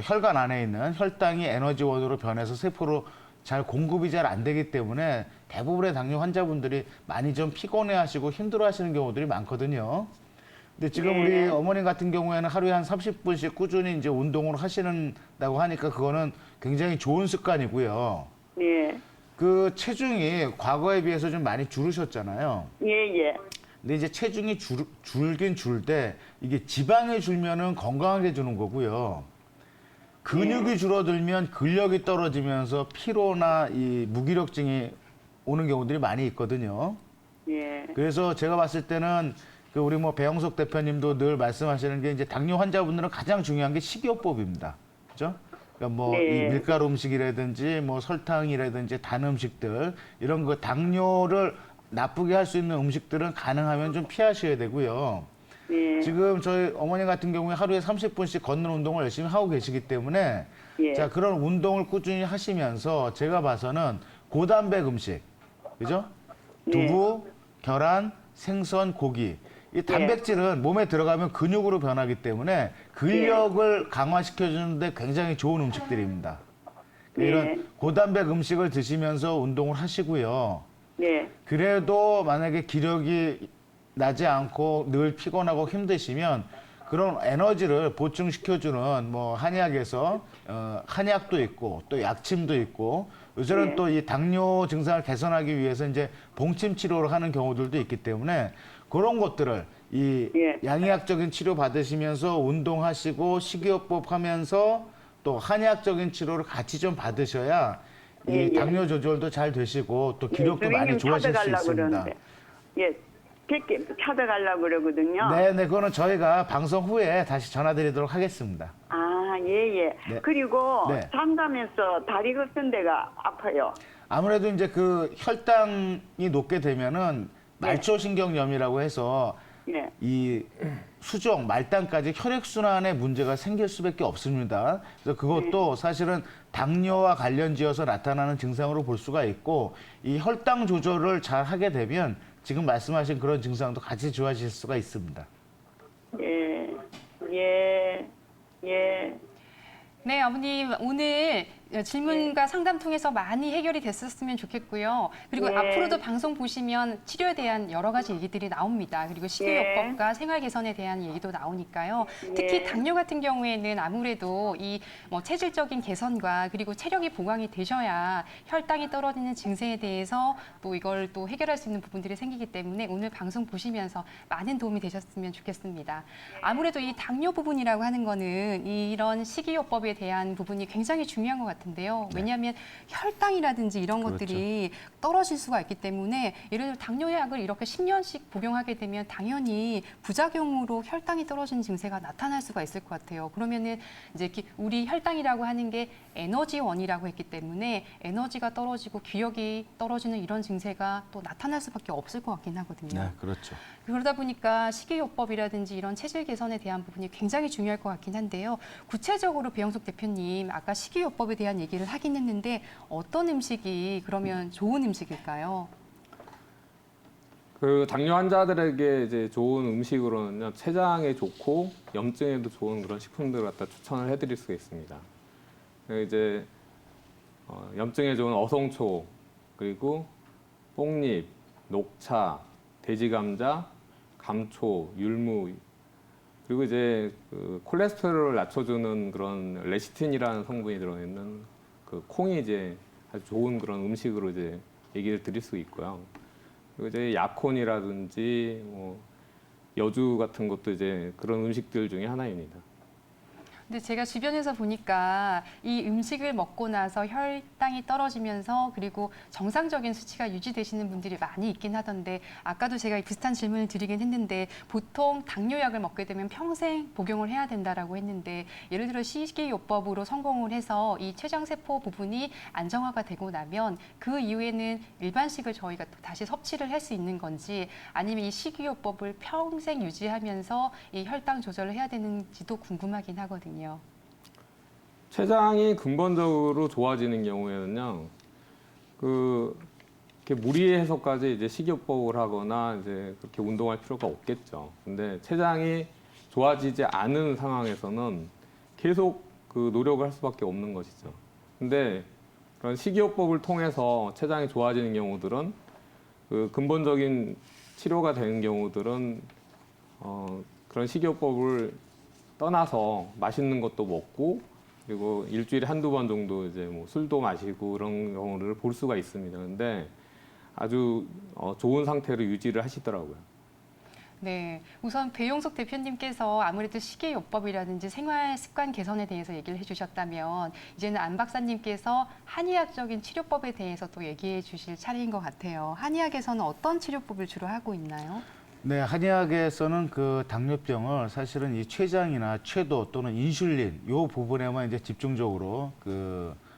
혈관 안에 있는 혈당이 에너지원으로 변해서 세포로 잘 공급이 잘 안 되기 때문에 대부분의 당뇨 환자분들이 많이 좀 피곤해하시고 힘들어하시는 경우들이 많거든요. 근데 지금 네. 우리 어머님 같은 경우에는 하루에 한 30분씩 꾸준히 이제 운동을 하시는다고 하니까 그거는 굉장히 좋은 습관이고요. 예, 그 체중이 과거에 비해서 좀 많이 줄으셨잖아요. 예, 예. 근데 이제 체중이 줄긴 줄때 이게 지방이 줄면은 건강하게 주는 거고요. 근육이 줄어들면 근력이 떨어지면서 피로나 이 무기력증이 오는 경우들이 많이 있거든요. 예, 그래서 제가 봤을 때는 그 우리 뭐 배영석 대표님도 늘 말씀하시는 게 이제 당뇨 환자분들은 가장 중요한 게 식이요법입니다. 그죠? 그러니까 뭐 네. 이 밀가루 음식이라든지 뭐 설탕이라든지 단 음식들 이런 거 당뇨를 나쁘게 할 수 있는 음식들은 가능하면 좀 피하셔야 되고요. 예. 지금 저희 어머니 같은 경우에 하루에 30분씩 걷는 운동을 열심히 하고 계시기 때문에 예. 자, 그런 운동을 꾸준히 하시면서 제가 봐서는 고단백 음식, 그죠? 네. 두부, 계란, 생선, 고기. 이 단백질은 몸에 들어가면 근육으로 변하기 때문에 근력을 강화시켜주는데 굉장히 좋은 음식들입니다. 네. 이런 고단백 음식을 드시면서 운동을 하시고요. 네. 그래도 만약에 기력이 나지 않고 늘 피곤하고 힘드시면 그런 에너지를 보충시켜주는 뭐 한의학에서 한약도 있고 또 약침도 있고 요새는 네. 또 이 당뇨 증상을 개선하기 위해서 이제 봉침 치료를 하는 경우들도 있기 때문에 그런 것들을 이 예. 양의학적인 치료 받으시면서 운동하시고 식이요법 하면서 또 한의학적인 치료를 같이 좀 받으셔야 이 예, 예. 당뇨 조절도 잘 되시고 또 기력도 많이 좋아질 수 찾아가려고 있습니다. 그러는데. 예, 100개 찾아가려고 그러거든요. 네, 그거는 저희가 방송 후에 다시 전화드리도록 하겠습니다. 아, 예, 예. 네. 그리고 네. 잠자면서 다리 걷는 데가 아파요. 아무래도 이제 그 혈당이 높게 되면은 말초신경염이라고 해서 예. 이 수종, 말단까지 혈액순환에 문제가 생길 수밖에 없습니다. 그래서 그것도 사실은 당뇨와 관련지어서 나타나는 증상으로 볼 수가 있고 이 혈당 조절을 잘 하게 되면 지금 말씀하신 그런 증상도 같이 좋아질 수가 있습니다. 예. 네, 어머님 오늘 질문과 상담 통해서 많이 해결이 됐었으면 좋겠고요. 그리고 네. 앞으로도 방송 보시면 치료에 대한 여러 가지 얘기들이 나옵니다. 그리고 식이요법과 생활 개선에 대한 얘기도 나오니까요. 특히 당뇨 같은 경우에는 아무래도 이 뭐 체질적인 개선과 그리고 체력이 보강이 되셔야 혈당이 떨어지는 증세에 대해서 또 이걸 또 해결할 수 있는 부분들이 생기기 때문에 오늘 방송 보시면서 많은 도움이 되셨으면 좋겠습니다. 아무래도 이 당뇨 부분이라고 하는 거는 이런 식이요법에 대한 부분이 굉장히 중요한 것 같은데요. 왜냐하면 혈당이라든지 이런 것들이 떨어질 수가 있기 때문에 예를 들어 당뇨약을 이렇게 10년씩 복용하게 되면 당연히 부작용으로 혈당이 떨어지는 증세가 나타날 수가 있을 것 같아요. 그러면은 이제 우리 혈당이라고 하는 게 에너지원이라고 했기 때문에 에너지가 떨어지고 기력이 떨어지는 이런 증세가 또 나타날 수밖에 없을 것 같긴 하거든요. 네, 그렇죠. 그러다 보니까 식이요법이라든지 이런 체질 개선에 대한 부분이 굉장히 중요할 것 같긴 한데요. 구체적으로 배영숙 대표님, 아까 식이요법에 대한 얘기를 하긴 했는데 어떤 음식이 그러면 좋은 음식일까요? 그 당뇨 환자들에게 이제 좋은 음식으로는요, 췌장에 좋고 염증에도 좋은 그런 식품들을 갖다 추천을 해드릴 수가 있습니다. 이제 염증에 좋은 어성초, 그리고 뽕잎, 녹차, 돼지 감자, 감초, 율무, 그리고 이제 그 콜레스테롤을 낮춰주는 그런 레시틴이라는 성분이 들어있는 그 콩이 이제 아주 좋은 그런 음식으로 이제 얘기를 드릴 수 있고요. 그리고 이제 약혼이라든지 뭐 여주 같은 것도 이제 그런 음식들 중에 하나입니다. 근데 제가 주변에서 보니까 이 음식을 먹고 나서 혈당이 떨어지면서 그리고 정상적인 수치가 유지되시는 분들이 많이 있긴 하던데 아까도 제가 비슷한 질문을 드리긴 했는데 보통 당뇨약을 먹게 되면 평생 복용을 해야 된다라고 했는데 예를 들어 식이요법으로 성공을 해서 이 췌장세포 부분이 안정화가 되고 나면 그 이후에는 일반식을 저희가 또 다시 섭취를 할 수 있는 건지 아니면 이 식이요법을 평생 유지하면서 이 혈당 조절을 해야 되는지도 궁금하긴 하거든요. 췌장이 근본적으로 좋아지는 경우에는요, 이렇게 무리해서까지 이제 식이요법을 하거나 이제 그렇게 운동할 필요가 없겠죠. 근데 췌장이 좋아지지 않은 상황에서는 계속 그 노력을 할 수밖에 없는 것이죠. 근데 그런 식이요법을 통해서 췌장이 좋아지는 경우들은 그 근본적인 치료가 되는 경우들은 그런 식이요법을 떠나서 맛있는 것도 먹고 그리고 일주일에 한두 번 정도 이제 뭐 술도 마시고 그런 경우를 볼 수가 있습니다. 근데 아주 좋은 상태로 유지를 하시더라고요. 네, 우선 배용석 대표님께서 아무래도 식이요법이라든지 생활 습관 개선에 대해서 얘기를 해주셨다면 이제는 안 박사님께서 한의학적인 치료법에 대해서 또 얘기해 주실 차례인 것 같아요. 한의학에서는 어떤 치료법을 주로 하고 있나요? 네, 한의학에서는 그 당뇨병을 사실은 이 췌장이나 췌도 또는 인슐린 요 부분에만 이제 집중적으로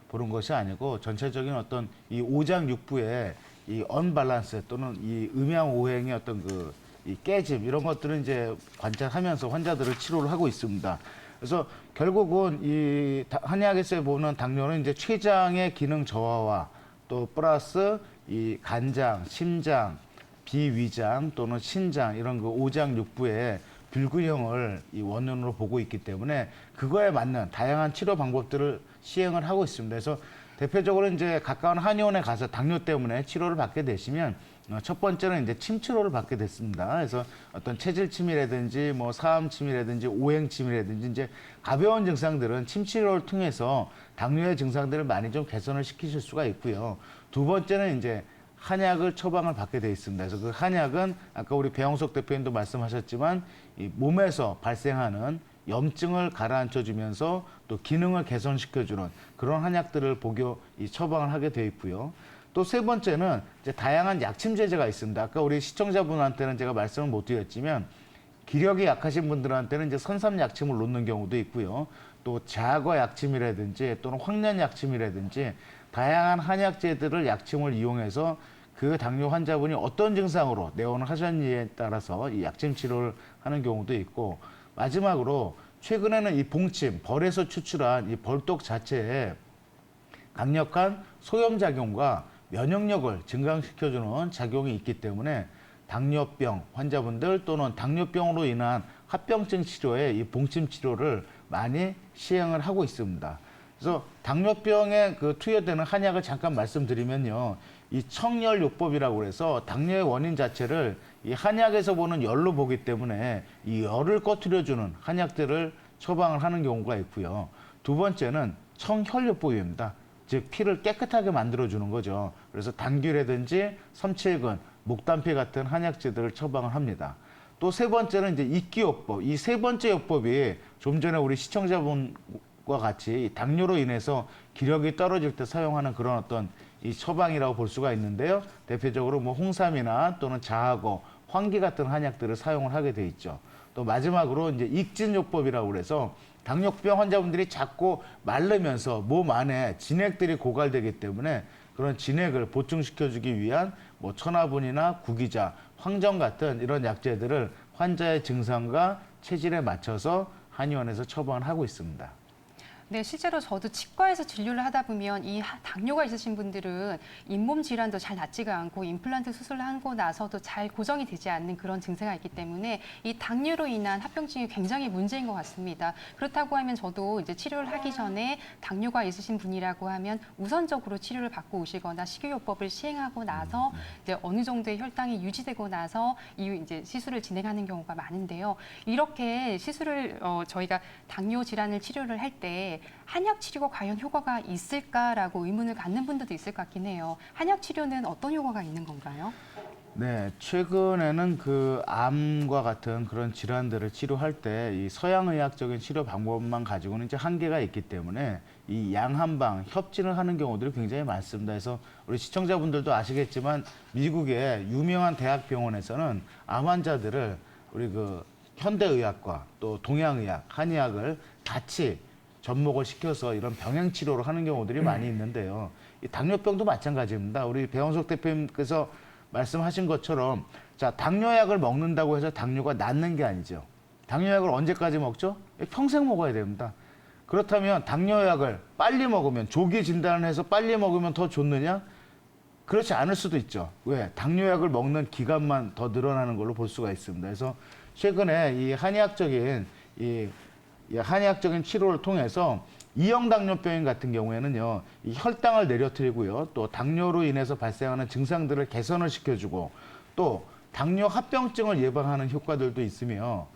보는 것이 아니고 전체적인 어떤 이 오장육부의 이 언밸런스 또는 이 음양오행의 어떤 이 깨짐 이런 것들을 이제 관찰하면서 환자들을 치료를 하고 있습니다. 그래서 결국은 이 한의학에서 보는 당뇨는 이제 췌장의 기능 저하와 또 플러스 이 간장, 심장, 비위장 또는 신장 이런 그 오장육부의 불균형을 이 원인으로 보고 있기 때문에 그거에 맞는 다양한 치료 방법들을 시행을 하고 있습니다. 그래서 대표적으로 이제 가까운 한의원에 가서 당뇨 때문에 치료를 받게 되시면 첫 번째는 이제 침 치료를 받게 됐습니다. 그래서 어떤 체질 침이라든지 뭐 사암 침이라든지 오행 침이라든지 이제 가벼운 증상들은 침 치료를 통해서 당뇨의 증상들을 많이 좀 개선을 시키실 수가 있고요. 두 번째는 이제 한약을 처방을 받게 돼 있습니다. 그래서 그 한약은 아까 우리 배영석 대표님도 말씀하셨지만 이 몸에서 발생하는 염증을 가라앉혀 주면서 또 기능을 개선시켜주는 그런 한약들을 처방을 하게 돼 있고요. 또 세 번째는 이제 다양한 약침제제가 있습니다. 아까 우리 시청자분한테는 제가 말씀을 못 드렸지만 기력이 약하신 분들한테는 이제 선삼 약침을 놓는 경우도 있고요. 또 자거 약침이라든지 또는 황련 약침이라든지 다양한 한약제들을 약침을 이용해서 그 당뇨 환자분이 어떤 증상으로 내원을 하셨는지에 따라서 이 약침 치료를 하는 경우도 있고 마지막으로 최근에는 이 봉침, 벌에서 추출한 이 벌독 자체에 강력한 소염작용과 면역력을 증강시켜주는 작용이 있기 때문에 당뇨병 환자분들 또는 당뇨병으로 인한 합병증 치료에 이 봉침 치료를 많이 시행을 하고 있습니다. 그래서 당뇨병에 그 투여되는 한약을 잠깐 말씀드리면요. 이 청열요법이라고 그래서 당뇨의 원인 자체를 이 한약에서 보는 열로 보기 때문에 이 열을 꺼트려주는 한약들을 처방을 하는 경우가 있고요. 두 번째는 청혈요법입니다. 즉 피를 깨끗하게 만들어주는 거죠. 그래서 당귀라든지 삼칠근, 목단피 같은 한약재들을 처방을 합니다. 또 세 번째는 이제 익기요법. 이 세 번째 요법이 좀 전에 우리 시청자분과 같이 당뇨로 인해서 기력이 떨어질 때 사용하는 그런 어떤 이 처방이라고 볼 수가 있는데요. 대표적으로 뭐 홍삼이나 또는 자하고, 황기 같은 한약들을 사용을 하게 돼 있죠. 또 마지막으로 이제 익진요법이라고 그래서 당뇨병 환자분들이 자꾸 마르면서 몸 안에 진액들이 고갈되기 때문에 그런 진액을 보충시켜주기 위한 뭐 천하분이나 구기자, 황정 같은 이런 약재들을 환자의 증상과 체질에 맞춰서 한의원에서 처방을 하고 있습니다. 네, 실제로 저도 치과에서 진료를 하다 보면 이 당뇨가 있으신 분들은 잇몸 질환도 잘 낫지가 않고 임플란트 수술을 하고 나서도 잘 고정이 되지 않는 그런 증세가 있기 때문에 이 당뇨로 인한 합병증이 굉장히 문제인 것 같습니다. 그렇다고 하면 저도 이제 치료를 하기 전에 당뇨가 있으신 분이라고 하면 우선적으로 치료를 받고 오시거나 식이요법을 시행하고 나서 이제 어느 정도의 혈당이 유지되고 나서 이제 시술을 진행하는 경우가 많은데요. 이렇게 시술을 저희가 당뇨 질환을 치료를 할 때 한약 치료가 과연 효과가 있을까라고 의문을 갖는 분들도 있을 것 같긴 해요. 한약 치료는 어떤 효과가 있는 건가요? 네, 최근에는 그 암과 같은 그런 질환들을 치료할 때 이 서양의학적인 치료 방법만 가지고는 이제 한계가 있기 때문에 이 양한방, 협진을 하는 경우들이 굉장히 많습니다. 그래서 우리 시청자분들도 아시겠지만 미국의 유명한 대학병원에서는 암 환자들을 우리 그 현대의학과 또 동양의학, 한의학을 같이 접목을 시켜서 이런 병행 치료를 하는 경우들이 많이 있는데요. 이 당뇨병도 마찬가지입니다. 우리 배원석 대표님께서 말씀하신 것처럼 자, 당뇨약을 먹는다고 해서 당뇨가 낫는 게 아니죠. 당뇨약을 언제까지 먹죠? 평생 먹어야 됩니다. 그렇다면 당뇨약을 빨리 먹으면 조기 진단을 해서 빨리 먹으면 더 좋느냐? 그렇지 않을 수도 있죠. 왜? 당뇨약을 먹는 기간만 더 늘어나는 걸로 볼 수가 있습니다. 그래서 최근에 이 한의학적인 치료를 통해서 이형 당뇨병인 같은 경우에는요, 이 혈당을 내려뜨리고요, 또 당뇨로 인해서 발생하는 증상들을 개선을 시켜주고, 또 당뇨 합병증을 예방하는 효과들도 있으며,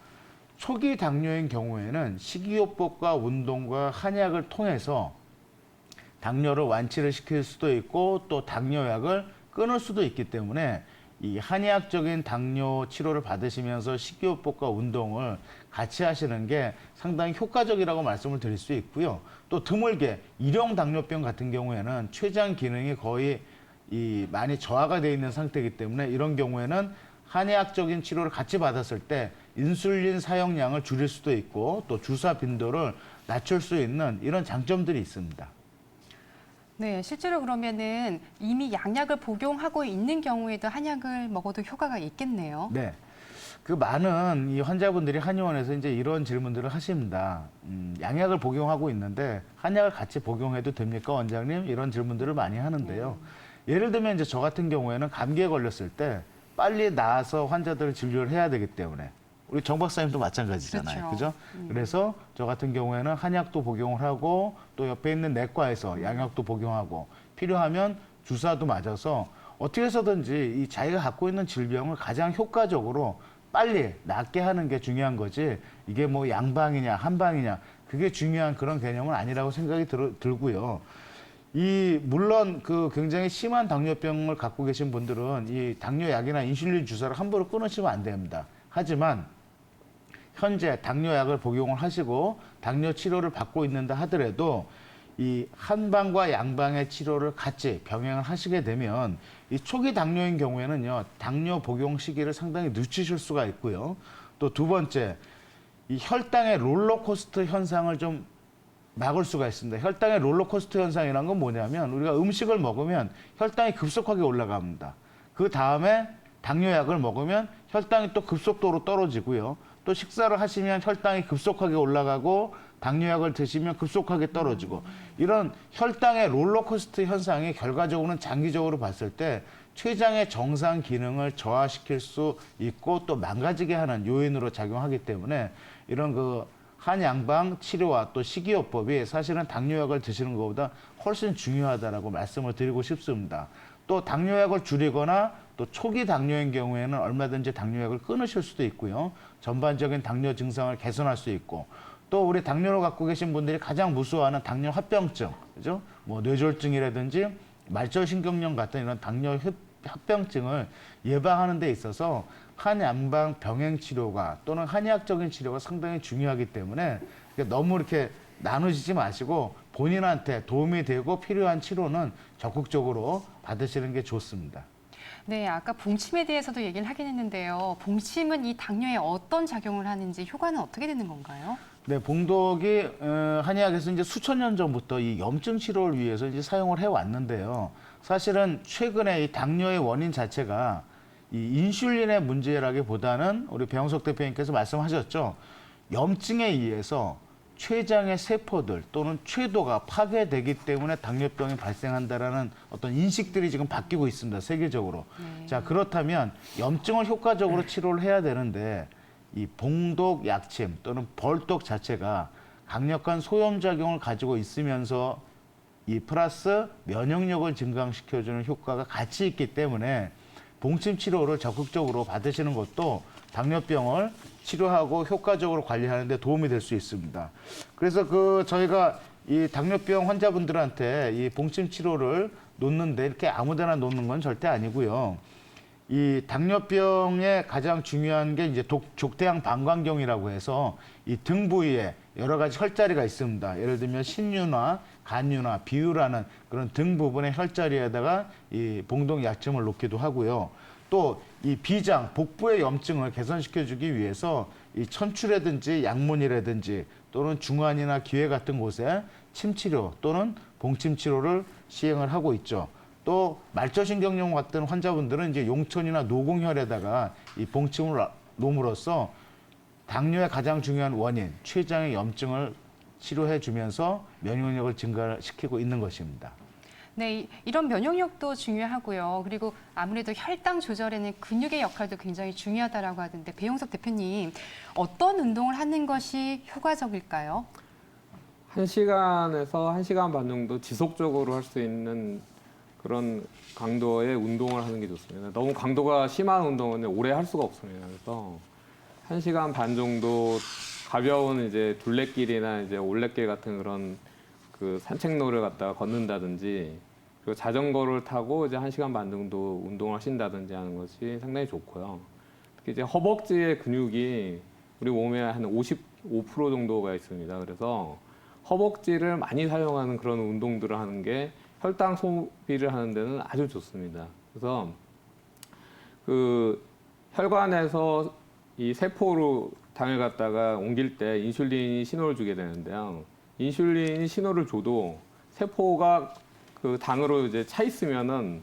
초기 당뇨인 경우에는 식이요법과 운동과 한약을 통해서 당뇨를 완치를 시킬 수도 있고, 또 당뇨약을 끊을 수도 있기 때문에 이 한의학적인 당뇨 치료를 받으시면서 식이요법과 운동을 같이 하시는 게 상당히 효과적이라고 말씀을 드릴 수 있고요. 또 드물게 일형 당뇨병 같은 경우에는 췌장 기능이 거의 많이 저하가 되어 있는 상태이기 때문에 이런 경우에는 한의학적인 치료를 같이 받았을 때 인슐린 사용량을 줄일 수도 있고 또 주사 빈도를 낮출 수 있는 이런 장점들이 있습니다. 네, 실제로 그러면은 이미 양약을 복용하고 있는 경우에도 한약을 먹어도 효과가 있겠네요. 네. 그 많은 이 환자분들이 한의원에서 이제 이런 질문들을 하십니다. 양약을 복용하고 있는데 한약을 같이 복용해도 됩니까, 원장님? 이런 질문들을 많이 하는데요. 예를 들면 이제 저 같은 경우에는 감기에 걸렸을 때 빨리 나아서 환자들을 진료를 해야 되기 때문에 우리 정 박사님도 마찬가지잖아요. 그죠? 그래서 저 같은 경우에는 한약도 복용을 하고 또 옆에 있는 내과에서 양약도 복용하고 필요하면 주사도 맞아서 어떻게 해서든지 이 자기가 갖고 있는 질병을 가장 효과적으로 빨리 낫게 하는 게 중요한 거지 이게 뭐 양방이냐 한방이냐 그게 중요한 그런 개념은 아니라고 생각이 들고요. 물론 그 굉장히 심한 당뇨병을 갖고 계신 분들은 이 당뇨약이나 인슐린 주사를 함부로 끊으시면 안 됩니다. 하지만 현재 당뇨약을 복용을 하시고 당뇨 치료를 받고 있는다 하더라도 이 한방과 양방의 치료를 같이 병행을 하시게 되면 이 초기 당뇨인 경우에는요, 당뇨 복용 시기를 상당히 늦추실 수가 있고요. 또 두 번째, 이 혈당의 롤러코스터 현상을 좀 막을 수가 있습니다. 혈당의 롤러코스터 현상이란 건 뭐냐면 우리가 음식을 먹으면 혈당이 급속하게 올라갑니다. 그 다음에 당뇨약을 먹으면 혈당이 또 급속도로 떨어지고요. 또 식사를 하시면 혈당이 급속하게 올라가고 당뇨약을 드시면 급속하게 떨어지고 이런 혈당의 롤러코스터 현상이 결과적으로는 장기적으로 봤을 때 췌장의 정상 기능을 저하시킬 수 있고 또 망가지게 하는 요인으로 작용하기 때문에 이런 그 한양방 치료와 또 식이요법이 사실은 당뇨약을 드시는 것보다 훨씬 중요하다라고 말씀을 드리고 싶습니다. 또 당뇨약을 줄이거나 또 초기 당뇨인 경우에는 얼마든지 당뇨약을 끊으실 수도 있고요. 전반적인 당뇨 증상을 개선할 수 있고 또 우리 당뇨를 갖고 계신 분들이 가장 무서워하는 당뇨 합병증, 그죠? 뭐 뇌졸중이라든지 말초신경염 같은 이런 당뇨 합병증을 예방하는 데 있어서 한양방 병행 치료가 또는 한의학적인 치료가 상당히 중요하기 때문에 너무 이렇게 나누시지 마시고 본인한테 도움이 되고 필요한 치료는 적극적으로 받으시는 게 좋습니다. 네, 아까 봉침에 대해서도 얘기를 하긴 했는데요. 봉침은 이 당뇨에 어떤 작용을 하는지 효과는 어떻게 되는 건가요? 네, 봉독이 한의학에서 이제 수천 년 전부터 이 염증 치료를 위해서 이제 사용을 해 왔는데요. 사실은 최근에 이 당뇨의 원인 자체가 이 인슐린의 문제라기보다는 우리 배영석 대표님께서 말씀하셨죠. 염증에 의해서 췌장의 세포들 또는 췌도가 파괴되기 때문에 당뇨병이 발생한다라는 어떤 인식들이 지금 바뀌고 있습니다. 세계적으로. 자, 그렇다면 염증을 효과적으로 치료를 해야 되는데 이 봉독 약침 또는 벌독 자체가 강력한 소염작용을 가지고 있으면서 이 플러스 면역력을 증강시켜주는 효과가 같이 있기 때문에 봉침 치료를 적극적으로 받으시는 것도 당뇨병을 치료하고 효과적으로 관리하는 데 도움이 될 수 있습니다. 그래서 저희가 이 당뇨병 환자분들한테 이 봉침 치료를 놓는데 이렇게 아무 데나 놓는 건 절대 아니고요. 이 당뇨병의 가장 중요한 게 이제 족대양 방광경이라고 해서 이 등 부위에 여러 가지 혈자리가 있습니다. 예를 들면 신유나 간유나 비유라는 그런 등 부분의 혈자리에다가 이 봉독 약침을 놓기도 하고요. 또 이 비장, 복부의 염증을 개선시켜주기 위해서 이 천추라든지 양문이라든지 또는 중환이나 기회 같은 곳에 침치료 또는 봉침치료를 시행을 하고 있죠. 또 말초신경염 같은 환자분들은 이제 용천이나 노공혈에다가 이 봉침을 놓음으로써 당뇨의 가장 중요한 원인, 췌장의 염증을 치료해 주면서 면역력을 증가시키고 있는 것입니다. 네, 이런 면역력도 중요하고요. 그리고 아무래도 혈당 조절에는 근육의 역할도 굉장히 중요하다라고 하던데 배용석 대표님, 어떤 운동을 하는 것이 효과적일까요? 1시간에서 1시간 반 정도 지속적으로 할 수 있는 그런 강도의 운동을 하는 게 좋습니다. 너무 강도가 심한 운동은 오래 할 수가 없습니다. 그래서 1시간 반 정도 가벼운 이제 둘레길이나 이제 올레길 같은 그런 그 산책로를 갖다가 걷는다든지 그리고 자전거를 타고 이제 1시간 반 정도 운동을 하신다든지 하는 것이 상당히 좋고요. 특히 이제 허벅지의 근육이 우리 몸에 한 55% 정도가 있습니다. 그래서 허벅지를 많이 사용하는 그런 운동들을 하는 게 혈당 소비를 하는 데는 아주 좋습니다. 그래서 그 혈관에서 이 세포로 당을 갖다가 옮길 때 인슐린이 신호를 주게 되는데요. 인슐린이 신호를 줘도 세포가 그 당으로 이제 차 있으면은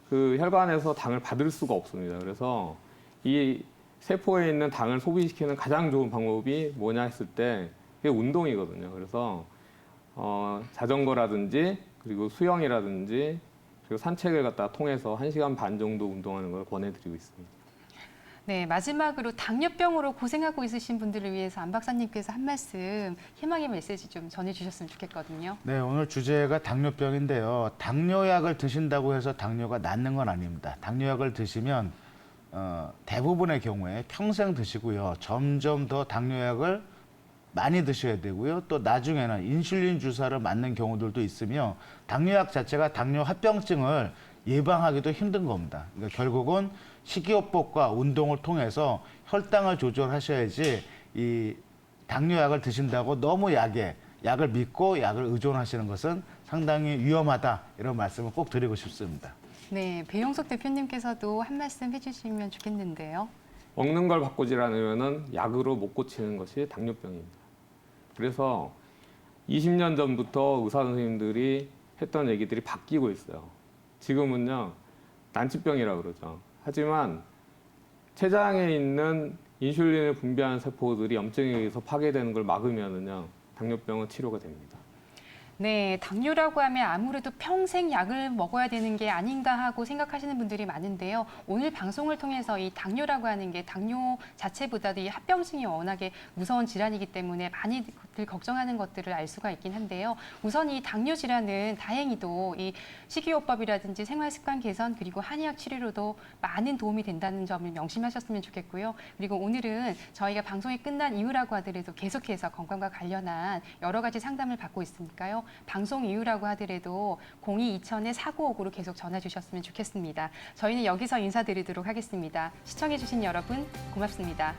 그 혈관에서 당을 받을 수가 없습니다. 그래서 이 세포에 있는 당을 소비시키는 가장 좋은 방법이 뭐냐 했을 때 그게 운동이거든요. 그래서 자전거라든지 그리고 수영이라든지 그리고 산책을 갖다 통해서 1시간 반 정도 운동하는 걸 권해드리고 있습니다. 네, 마지막으로 당뇨병으로 고생하고 있으신 분들을 위해서 안 박사님께서 한 말씀, 희망의 메시지 좀 전해주셨으면 좋겠거든요. 네, 오늘 주제가 당뇨병인데요. 당뇨약을 드신다고 해서 당뇨가 낫는 건 아닙니다. 당뇨약을 드시면 대부분의 경우에 평생 드시고요. 점점 더 당뇨약을 많이 드셔야 되고요. 또 나중에는 인슐린 주사를 맞는 경우들도 있으며 당뇨약 자체가 당뇨 합병증을 예방하기도 힘든 겁니다. 그러니까 결국은 식이요법과 운동을 통해서 혈당을 조절하셔야지 이 당뇨약을 드신다고 너무 약을 믿고 약을 의존하시는 것은 상당히 위험하다 이런 말씀을 꼭 드리고 싶습니다. 네, 배용석 대표님께서도 한 말씀 해주시면 좋겠는데요. 먹는 걸 바꾸지 않으면은 약으로 못 고치는 것이 당뇨병입니다. 그래서 20년 전부터 의사 선생님들이 했던 얘기들이 바뀌고 있어요. 지금은요, 난치병이라고 그러죠. 하지만 췌장에 있는 인슐린을 분비하는 세포들이 염증에 의해서 파괴되는 걸 막으면은요, 당뇨병은 치료가 됩니다. 네, 당뇨라고 하면 아무래도 평생 약을 먹어야 되는 게 아닌가 하고 생각하시는 분들이 많은데요. 오늘 방송을 통해서 이 당뇨라고 하는 게 당뇨 자체보다도 이 합병증이 워낙에 무서운 질환이기 때문에 많이들 걱정하는 것들을 알 수가 있긴 한데요. 우선 이 당뇨 질환은 다행히도 이 식이요법이라든지 생활습관 개선 그리고 한의학 치료로도 많은 도움이 된다는 점을 명심하셨으면 좋겠고요. 그리고 오늘은 저희가 방송이 끝난 이후라고 하더라도 계속해서 건강과 관련한 여러 가지 상담을 받고 있으니까요. 방송 이후라고 하더라도 02-2000-4959로 계속 전화 주셨으면 좋겠습니다. 저희는 여기서 인사드리도록 하겠습니다. 시청해주신 여러분 고맙습니다.